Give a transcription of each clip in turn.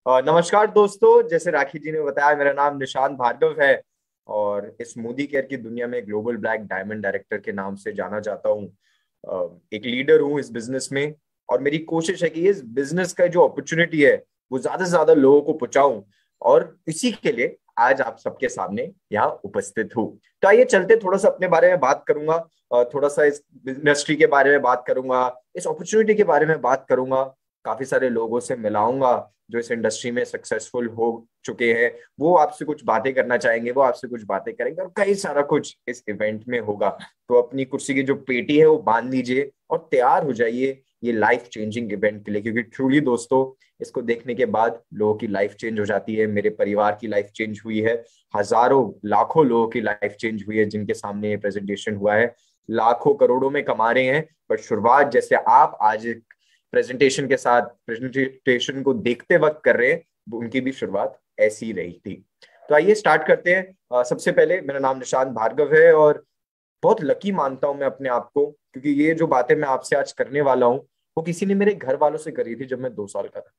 नमस्कार दोस्तों, जैसे राखी जी ने बताया, मेरा नाम निशांत भार्गव है और इस मोदी केयर की दुनिया में ग्लोबल ब्लैक डायमंड डायरेक्टर के नाम से जाना जाता हूँ। एक लीडर हूँ इस बिजनेस में और मेरी कोशिश है कि इस बिजनेस का जो अपॉर्चुनिटी है वो ज्यादा से ज्यादा लोगों को पहुंचाऊं और इसी के लिए आज आप सबके सामने यहाँ उपस्थित हूँ। तो आइए चलते, थोड़ा सा अपने बारे में बात करूंगा, थोड़ा सा इस इंडस्ट्री के बारे में बात करूंगा, इस अपॉर्चुनिटी के बारे में बात करूंगा, काफी सारे लोगों से मिलाऊंगा जो इस इंडस्ट्री में सक्सेसफुल हो चुके हैं। वो आपसे कुछ बातें करना चाहेंगे, वो आपसे कुछ बातें करेंगे और कई सारा कुछ इस इवेंट में होगा। तो अपनी कुर्सी की जो पेटी है वो बांध लीजिए और तैयार हो जाइए ये लाइफ चेंजिंग इवेंट के लिए, क्योंकि ट्रूली दोस्तों, इसको देखने के बाद लोगों की लाइफ चेंज हो जाती है। मेरे परिवार की लाइफ चेंज हुई है, हजारों लाखों लोगों की लाइफ चेंज हुई है जिनके सामने ये प्रेजेंटेशन हुआ है। लाखों करोड़ों में कमा रहे हैं, पर शुरुआत जैसे आप आज प्रेजेंटेशन के साथ प्रेजेंटेशन को देखते वक्त कर रहे हैं, उनकी भी शुरुआत ऐसी ही रही थी। तो आइए स्टार्ट करते हैं। सबसे पहले मेरा नाम निशांत भार्गव है और बहुत लकी मानता हूं मैं अपने आप को, क्योंकि ये जो बातें मैं आपसे आज करने वाला हूँ वो किसी ने मेरे घर वालों से करी थी जब मैं 2 साल का था।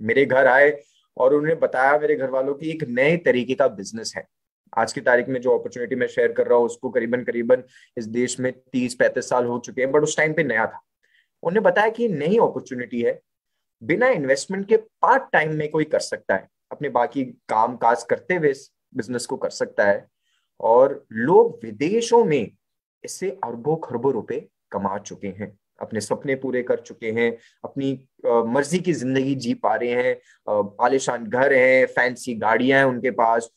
मेरे घर आए और उन्होंने बताया मेरे घर वालों की एक नए तरीके का बिजनेस है। आज की तारीख में जो अपॉर्चुनिटी मैं शेयर कर रहा हूँ उसको करीबन करीबन इस देश में 30-35 साल हो चुके हैं, बट उस टाइम पे नया था। उन्हें बताया कि नई अपॉर्चुनिटी है, बिना इन्वेस्टमेंट के पार्ट टाइम में कोई कर सकता है, अपने बाकी काम काज करते हुए इस बिजनेस को कर सकता है। और लोग विदेशों में इससे अरबों खरबों रुपए कमा चुके हैं, अपने सपने पूरे कर चुके हैं, अपनी मर्जी की जिंदगी जी पा रहे हैं। आलीशान घर है, फैंसी गाड़ियां हैं उनके पास,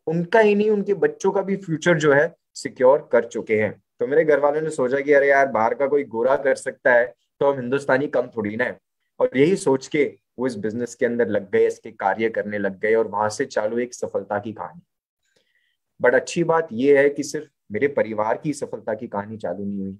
उनका ही नहीं उनके बच्चों का भी फ्यूचर जो है सिक्योर कर चुके हैं। तो मेरे घर वालों ने सोचा कि अरे यार, बाहर का कोई गोरा कर सकता है तो हम हिंदुस्तानी कम थोड़ी ना है। और यही सोच के वो इस बिजनेस के अंदर लग गए, इसके कार्य करने लग गए और वहां से चालू एक सफलता की कहानी। बट अच्छी बात यह है कि सिर्फ मेरे परिवार की सफलता की कहानी चालू नहीं हुई।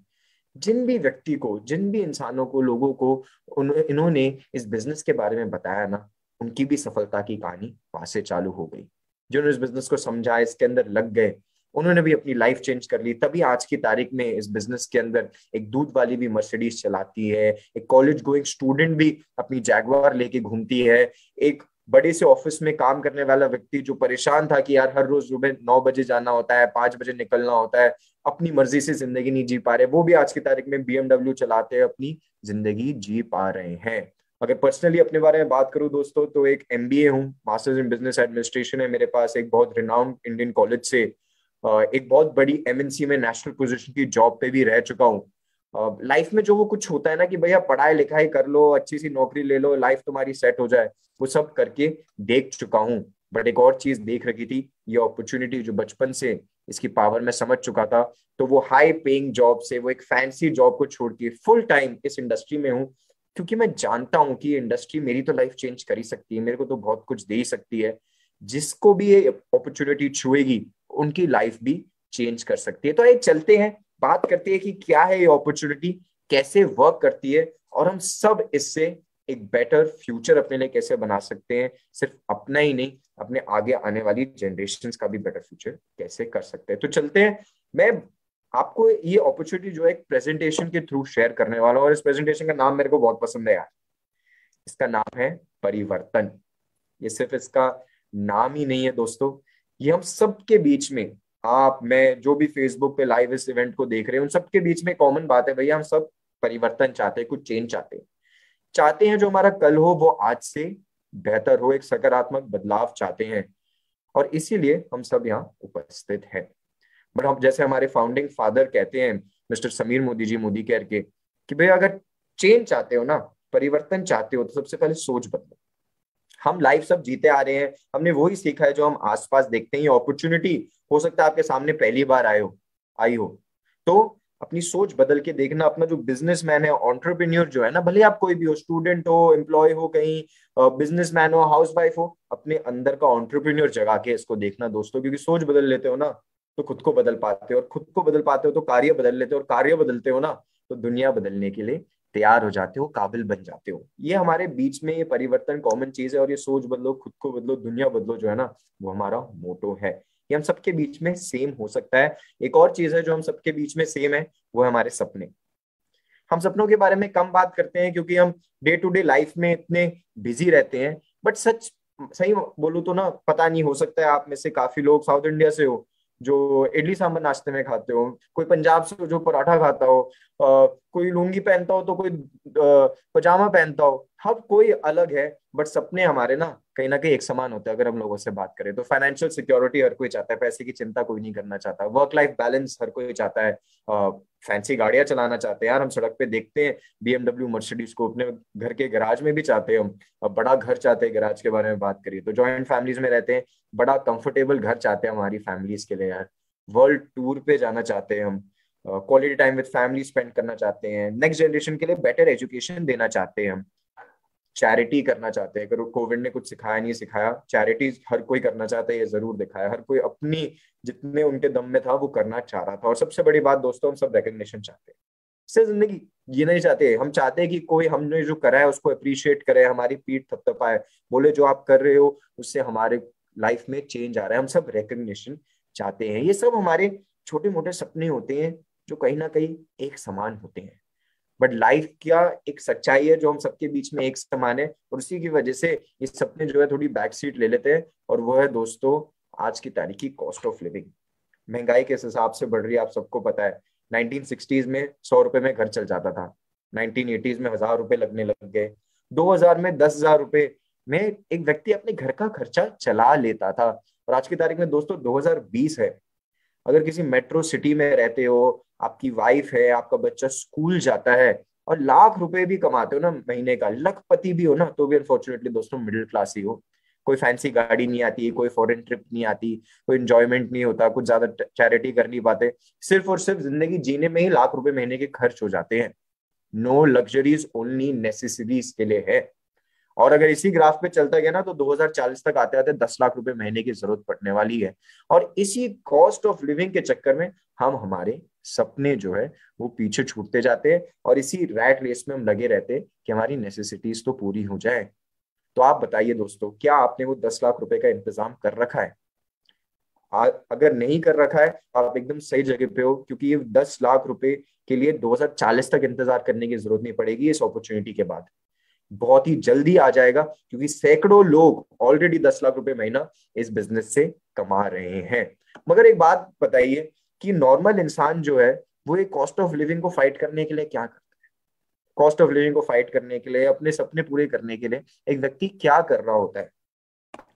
जिन भी व्यक्ति को, जिन भी इंसानों को, लोगों को इन्होंने इस बिजनेस के बारे में बताया ना, उनकी भी सफलता की कहानी वहां से चालू हो गई। जिन्होंने इस बिजनेस को समझा, इसके अंदर लग गए, उन्होंने भी अपनी लाइफ चेंज कर ली। तभी आज की तारीख में इस बिजनेस के अंदर एक दूध वाली भी मर्सिडीज चलाती है, एक कॉलेज गोइंग स्टूडेंट भी अपनी जैगवार लेके घूमती है, एक बड़े से ऑफिस में काम करने वाला व्यक्ति जो परेशान था कि यार हर रोज सुबह 9 बजे जाना होता है, 5 बजे निकलना होता है, अपनी मर्जी से जिंदगी नहीं जी पा रहे, वो भी आज की तारीख में BMW चलाते हैं, अपनी जिंदगी जी पा रहे हैं। अगर पर्सनली अपने बारे में बात करूं दोस्तों, तो एक MBA हूँ, मास्टर्स इन बिजनेस एडमिनिस्ट्रेशन है मेरे पास, एक बहुत रिनाउंड इंडियन कॉलेज से एक बहुत बड़ी MNC में नेशनल पोजीशन की जॉब पे भी रह चुका हूँ। लाइफ में जो वो कुछ होता है ना कि भैया पढ़ाई लिखाई कर लो, अच्छी सी नौकरी ले लो, लाइफ तुम्हारी सेट हो जाए, वो सब करके देख चुका हूँ। बट एक और चीज देख रखी थी, ये अपॉर्चुनिटी जो बचपन से इसकी पावर में समझ चुका था। तो वो हाई पेइंग जॉब से, वो एक फैंसी जॉब को छोड़ के फुल टाइम इस इंडस्ट्री में हूँ, क्योंकि मैं जानता हूँ कि ये इंडस्ट्री मेरी तो लाइफ चेंज कर ही सकती है, मेरे को तो बहुत कुछ दे ही सकती है। जिसको भी ये अपॉर्चुनिटी छुएगी उनकी लाइफ भी चेंज कर सकती है। तो ये चलते हैं, बात करते हैं कि क्या है ये अपॉर्चुनिटी, कैसे वर्क करती है और हम सब इससे एक बेटर फ्यूचर अपने लिए कैसे बना सकते हैं। सिर्फ अपना ही नहीं, अपने आगे आने वाली जनरेशन का भी बेटर फ्यूचर कैसे कर सकते हैं। तो चलते हैं, मैं आपको ये अपॉर्चुनिटी जो है एक प्रेजेंटेशन के थ्रू शेयर करने वाला हूँ और इस प्रेजेंटेशन का नाम मेरे को बहुत पसंद है यार। इसका नाम है परिवर्तन। ये सिर्फ इसका नाम ही नहीं है दोस्तों, ये हम सबके बीच में, आप मैं जो भी फेसबुक पे लाइव इस इवेंट को देख रहे हैं, उन सबके बीच में कॉमन बात है भैया, हम सब परिवर्तन चाहते हैं, कुछ चेंज चाहते हैं। चाहते हैं जो हमारा कल हो वो आज से बेहतर हो, एक सकारात्मक बदलाव चाहते हैं। और इसीलिए हम सब यहाँ उपस्थित हैं। बट हम, जैसे हमारे फाउंडिंग फादर कहते हैं, मिस्टर समीर मोदी जी, मोदी केयर के, कि भैया अगर चेंज चाहते हो ना, परिवर्तन चाहते हो, तो सबसे पहले सोच बदलो। हम लाइफ सब जीते आ रहे हैं, हमने वही सीखा है जो हम आसपास देखते हैं। ये अपॉर्चुनिटी हो सकता है आपके सामने पहली बार आई हो, तो अपनी सोच बदल के देखना। अपना जो बिजनेसमैन है, ऑन्टरप्रेन्योर जो है ना, भले आप कोई भी हो, स्टूडेंट हो, एम्प्लॉय हो, कहीं बिजनेसमैन हो, हाउसवाइफ हो, अपने अंदर का ऑन्टरप्रेन्योर जगा के इसको देखना दोस्तों, क्योंकि सोच बदल लेते हो ना तो खुद को बदल पाते हो, और खुद को बदल पाते हो तो कार्य बदल लेते हो, और कार्य बदलते हो ना तो दुनिया बदलने के लिए तैयार हो जाते हो, काबिल बन जाते हो। ये हमारे बीच में ये परिवर्तन कॉमन चीज है, और ये सोच बदलो, खुद को बदलो, दुनिया बदलो जो है ना, वो हमारा मोटो है। ये हम सबके बीच में सेम हो सकता है। एक और चीज है जो हम सबके बीच में सेम है, वो है हमारे सपने। हम सपनों के बारे में कम बात करते हैं क्योंकि हम डे टू डे लाइफ में इतने बिजी रहते हैं, बट सच सही बोलूं तो ना, पता नहीं, हो सकता है आप में से काफी लोग साउथ इंडिया से हो जो इडली सांभर नाश्ते में खाते हो, कोई पंजाब से हो जो पराठा खाता हो, कोई लुंगी पहनता हो तो कोई पजामा पहनता हो, हर कोई अलग है। बट सपने हमारे ना कहीं एक समान होते हैं। अगर हम लोगों से बात करें तो फाइनेंशियल सिक्योरिटी हर कोई चाहता है, पैसे की चिंता कोई नहीं करना चाहता, वर्क लाइफ बैलेंस हर कोई चाहता है, फैंसी गाड़ियां चलाना चाहते हैं यार, हम सड़क पे देखते हैं बीएमडब्ल्यू मर्सिडीज को, अपने घर के गैराज में भी चाहते हैं हम। अब बड़ा घर चाहते हैं, गैराज के बारे में बात करिए तो जॉइंट फैमिलीज में रहते हैं, बड़ा कंफर्टेबल घर चाहते हैं हमारी फैमिलीज के लिए यार, वर्ल्ड टूर पे जाना चाहते हैं हम, quality time with family spend करना चाहते हैं, नेक्स्ट जनरेशन के लिए बेटर एजुकेशन देना चाहते हैं हम, चैरिटी करना चाहते हैं। अगर कोविड ने कुछ सिखाया नहीं सिखाया, चैरिटीज हर कोई करना चाहता है, ये जरूर दिखाया, हर कोई अपनी जितने उनके दम में था वो करना चाह रहा था। और सबसे बड़ी बात दोस्तों, हम सब रिकग्निशन चाहते हैं, इससे जिंदगी जीना नहीं चाहते। हम चाहते हैं कि कोई हमने जो करा है उसको अप्रिशिएट करे, हमारी पीठ थपथपाए, बोले जो आप कर रहे हो उससे हमारे लाइफ में चेंज आ रहा है। हम सब रिकग्निशन चाहते हैं। ये सब हमारे छोटे मोटे सपने होते हैं जो कहीं ना कहीं एक समान होते हैं। बट लाइफ क्या एक सच्चाई है जो हम सबके बीच में एक समान है, और उसी की वजह से ये सपने जो है थोड़ी बैक सीट ले लेते हैं। और वो है दोस्तों आज की तारीख की कॉस्ट ऑफ लिविंग। महंगाई किस हिसाब से बढ़ रही है आप सबको पता है। 1960s में 100 रुपए में घर चल जाता था, 1980s में 1000 रुपए लगने लग गए, 2000 में 10,000 रुपए में एक व्यक्ति अपने घर का खर्चा चला लेता था। और आज की तारीख में दोस्तों 2020 है, अगर किसी मेट्रो सिटी में रहते हो, आपकी वाइफ है, आपका बच्चा स्कूल जाता है और लाख रुपए भी कमाते हो ना महीने का, लखपति भी हो ना, तो भी अनफॉर्चुनेटली दोस्तों मिडिल क्लास ही हो। कोई फैंसी गाड़ी नहीं आती, कोई फॉरेन ट्रिप नहीं आती, कोई एंजॉयमेंट नहीं होता, कुछ ज्यादा चैरिटी कर नहीं पाते, सिर्फ और सिर्फ जिंदगी जीने में ही लाख रुपए महीने के खर्च हो जाते हैं। नो लग्जरीज, ओनली नेसेसिटीज के लिए है। और अगर इसी ग्राफ पे चलता गया ना तो 2040 तक आते आते 10 लाख रुपए महीने की जरूरत पड़ने वाली है। और इसी कॉस्ट ऑफ लिविंग के चक्कर में हम हमारे सपने जो है वो पीछे छूटते जाते हैं, और इसी रैट रेस में हम लगे रहते हैं कि हमारी नेसेसिटीज तो पूरी हो जाए। तो आप बताइए दोस्तों, क्या आपने वो 10 लाख रुपए का इंतजाम कर रखा है? अगर नहीं कर रखा है तो आप एकदम सही जगह पे हो, क्योंकि ये 10 लाख रुपए के लिए 2040 तक इंतजार करने की जरूरत नहीं पड़ेगी। इस अपॉर्चुनिटी के बाद बहुत ही जल्दी आ जाएगा, क्योंकि सैकड़ों लोग ऑलरेडी 10 लाख रुपए महीना इस बिजनेस से कमा रहे हैं। मगर एक बात बताइए कि नॉर्मल इंसान जो है वो एक कॉस्ट ऑफ लिविंग को फाइट करने के लिए क्या करता है? कॉस्ट ऑफ लिविंग को फाइट करने के लिए, अपने सपने पूरे करने के लिए एक व्यक्ति क्या कर रहा होता है?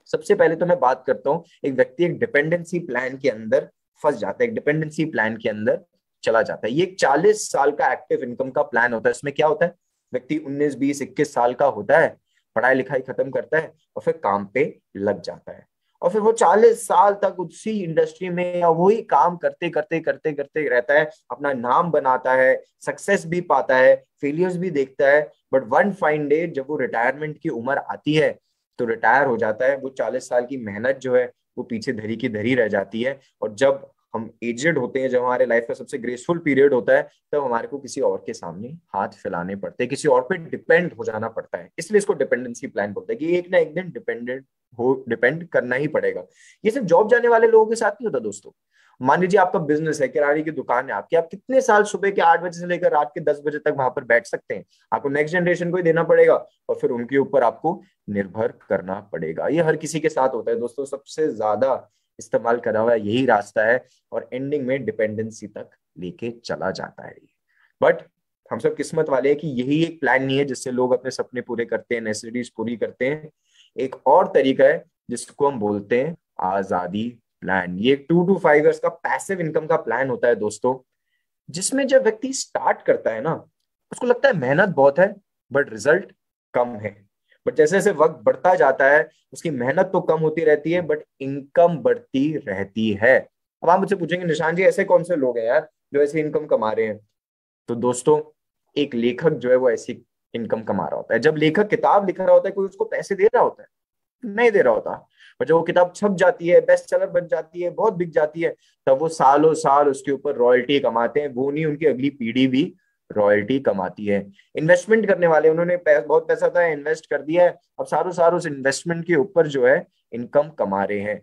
सबसे पहले तो मैं बात करता हूँ, एक व्यक्ति एक डिपेंडेंसी प्लान के अंदर फंस जाता है, एक डिपेंडेंसी प्लान के अंदर चला जाता है। ये एक 40 साल का एक्टिव इनकम का प्लान होता है। इसमें क्या होता है, व्यक्ति 19 20 21 साल का होता है, पढ़ाई लिखाई खत्म करता है और फिर काम पे लग जाता है, और फिर वो 40 साल तक उसी इंडस्ट्री में या वही काम करते करते करते करते रहता है, अपना नाम बनाता है, सक्सेस भी पाता है, फेलियर्स भी देखता है। बट वन फाइन डे जब वो रिटायरमेंट की उम्र आती है तो रिटायर हो जाता है। वो 40 साल की मेहनत जो है वो पीछे धरी की धरी रह जाती है। और जब हम एजेड होते हैं, जब हमारे लाइफ का सबसे ग्रेसफुल पीरियड होता है, तब हमारे को किसी और के सामने हाथ फैलाने पड़ते हैं, किसी और पे डिपेंड हो जाना पड़ता है। इसलिए इसको डिपेंडेंसी प्लान बोलते हैं कि एक ना एक दिन डिपेंड करना ही पड़ेगा। ये सिर्फ जॉब जाने वाले लोगों के साथ नहीं होता दोस्तों। मान लीजिए आपका बिजनेस है, किराने की दुकान है आपकी, आप कितने साल सुबह के 8 बजे से लेकर रात के 10 बजे तक वहां पर बैठ सकते हैं? आपको नेक्स्ट जनरेशन को ही देना पड़ेगा और फिर उनके ऊपर आपको निर्भर करना पड़ेगा। ये हर किसी के साथ होता है दोस्तों, सबसे ज्यादा इस्तेमाल करा हुआ यही रास्ता है, और एंडिंग में डिपेंडेंसी तक लेके चला जाता है। बट हम सब किस्मत वाले हैं कि यही एक प्लान नहीं है जिससे लोग अपने सपने पूरे करते हैं, नेसेसिटीज पूरी करते हैं। एक और तरीका है जिसको हम बोलते हैं आजादी प्लान। ये 2 to 5 years का पैसिव इनकम का प्लान होता है दोस्तों, जिसमें जब व्यक्ति स्टार्ट करता है ना, उसको लगता है मेहनत बहुत है बट रिजल्ट कम है। बट जैसे जैसे वक्त बढ़ता जाता है उसकी मेहनत तो कम होती रहती है बट इनकम बढ़ती रहती है। अब आप मुझसे पूछेंगे निशान जी ऐसे कौन से लोग हैं यार जो ऐसी इनकम कमा रहे हैं? तो दोस्तों एक लेखक जो है वो ऐसी इनकम कमा रहा होता है। जब लेखक किताब लिख रहा होता है कोई उसको पैसे दे रहा होता है? नहीं दे रहा होता। पर जब वो किताब छप जाती है, बेस्ट सेलर बन जाती है, बहुत बिक जाती है, तब वो सालों साल उसके ऊपर रॉयल्टी कमाते हैं। वो नहीं, उनकी अगली पीढ़ी भी रॉयल्टी कमाती है। इन्वेस्टमेंट करने वाले, उन्होंने बहुत पैसा था इन्वेस्ट कर दिया है, अब सालों साल उस इन्वेस्टमेंट के ऊपर जो है इनकम कमा रहे हैं,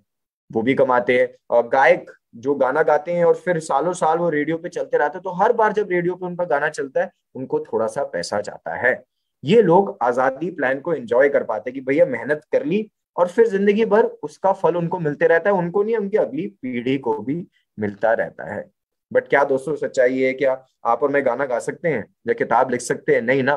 वो भी कमाते हैं। और गायक जो गाना गाते हैं और फिर सालों साल वो रेडियो पे चलते रहते हैं, तो हर बार जब रेडियो पे उनका गाना चलता है उनको थोड़ा सा पैसा जाता है। ये लोग आजादी प्लान को एंजॉय कर पाते हैं कि भैया मेहनत कर ली और फिर जिंदगी भर उसका फल उनको मिलते रहता है, उनको नहीं, उनकी अगली पीढ़ी को भी मिलता रहता है। बट क्या दोस्तों सच्चाई है? क्या आप और मैं गाना गा सकते हैं या किताब लिख सकते हैं? नहीं ना।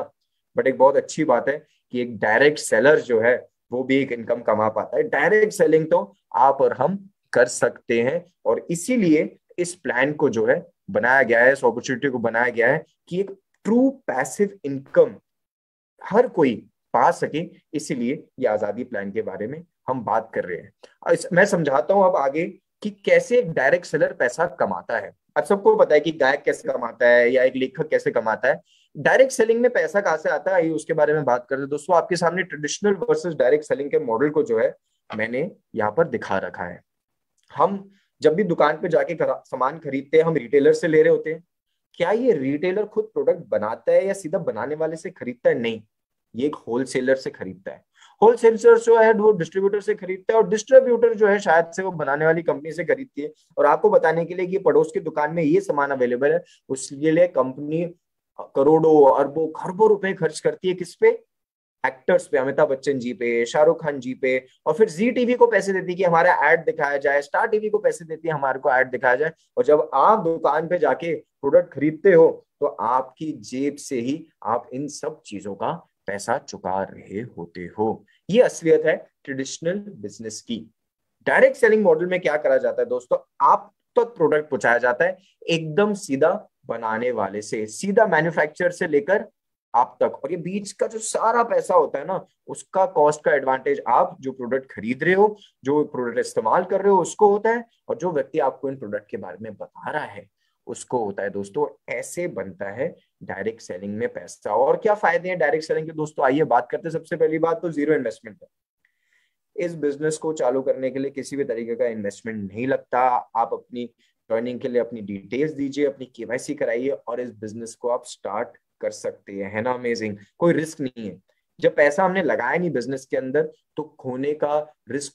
बट एक बहुत अच्छी बात है कि एक डायरेक्ट सेलर जो है वो भी एक इनकम कमा पाता है। डायरेक्ट सेलिंग तो आप और हम कर सकते हैं, और इसीलिए इस प्लान को जो है बनाया गया है, इस अपॉर्चुनिटी को बनाया गया है कि एक ट्रू पैसिव इनकम हर कोई पा सके। इसीलिए ये आजादी प्लान के बारे में हम बात कर रहे हैं। मैं समझाता हूं अब आगे कि कैसे एक डायरेक्ट सेलर पैसा कमाता है। अब सबको पता है कि गायक कैसे कमाता है या एक लेखक कैसे कमाता है। डायरेक्ट सेलिंग में पैसा कहाँ से आता है, ये उसके बारे में बात करते हैं दोस्तों। आपके सामने ट्रेडिशनल वर्सेस डायरेक्ट सेलिंग के मॉडल को जो है मैंने यहाँ पर दिखा रखा है। हम जब भी दुकान पे जाके सामान खरीदते हैं, हम रिटेलर से ले रहे होते हैं। क्या ये रिटेलर खुद प्रोडक्ट बनाता है या सीधा बनाने वाले से खरीदता है? नहीं, ये एक होलसेलर से खरीदता है। होलसेलर जो है वो डिस्ट्रीब्यूटर से खरीदता है, और डिस्ट्रीब्यूटर जो है शायद से वो बनाने वाली कंपनी से खरीदती है। और आपको बताने के लिए कि पड़ोस की दुकान में ये सामान अवेलेबल है, उसके लिए कंपनी करोड़ों अरबों खरबों रुपए खर्च करती है। किस पे? एक्टर्स पे, अमिताभ बच्चन जी पे, शाहरुख खान जी पे। और फिर जी टीवी को पैसे देती है कि हमारा ऐड दिखाया जाए, स्टार टीवी को पैसे देती है हमारे को ऐड दिखाया जाए। और जब आप दुकान पे जाके प्रोडक्ट खरीदते हो तो आपकी जेब से ही आप इन सब चीजों का पैसा चुका रहे होते हो। ये असलियत है ट्रेडिशनल बिजनेस की। डायरेक्ट सेलिंग मॉडल में क्या करा जाता है दोस्तों? आप तक प्रोडक्ट पहुंचाया जाता है एकदम सीधा बनाने वाले से, सीधा मैन्युफैक्चरर से लेकर आप तक। और ये बीच का जो सारा पैसा होता है ना, उसका कॉस्ट का एडवांटेज आप जो प्रोडक्ट खरीद रहे हो, जो प्रोडक्ट इस्तेमाल कर रहे हो, उसको होता है। और जो व्यक्ति आपको इन प्रोडक्ट के बारे में बता रहा है उसको होता है दोस्तों। ऐसे बनता है डायरेक्ट सेलिंग में पैसा। और क्या फायदे हैं डायरेक्ट सेलिंग के दोस्तों? आइए बात करते हैं। सबसे पहली बात तो जीरो इन्वेस्टमेंट है। इस बिजनेस को चालू करने के लिए किसी भी तरीके का इन्वेस्टमेंट नहीं लगता। आप अपनी ज्वाइनिंग के लिए अपनी डिटेल्स दीजिए, अपनी केवाईसी कराइए, और इस बिजनेस को आप स्टार्ट कर सकते हैं। है ना अमेजिंग? कोई रिस्क नहीं है। जब पैसा हमने लगाया नहीं बिजनेस के अंदर, तो खोने का रिस्क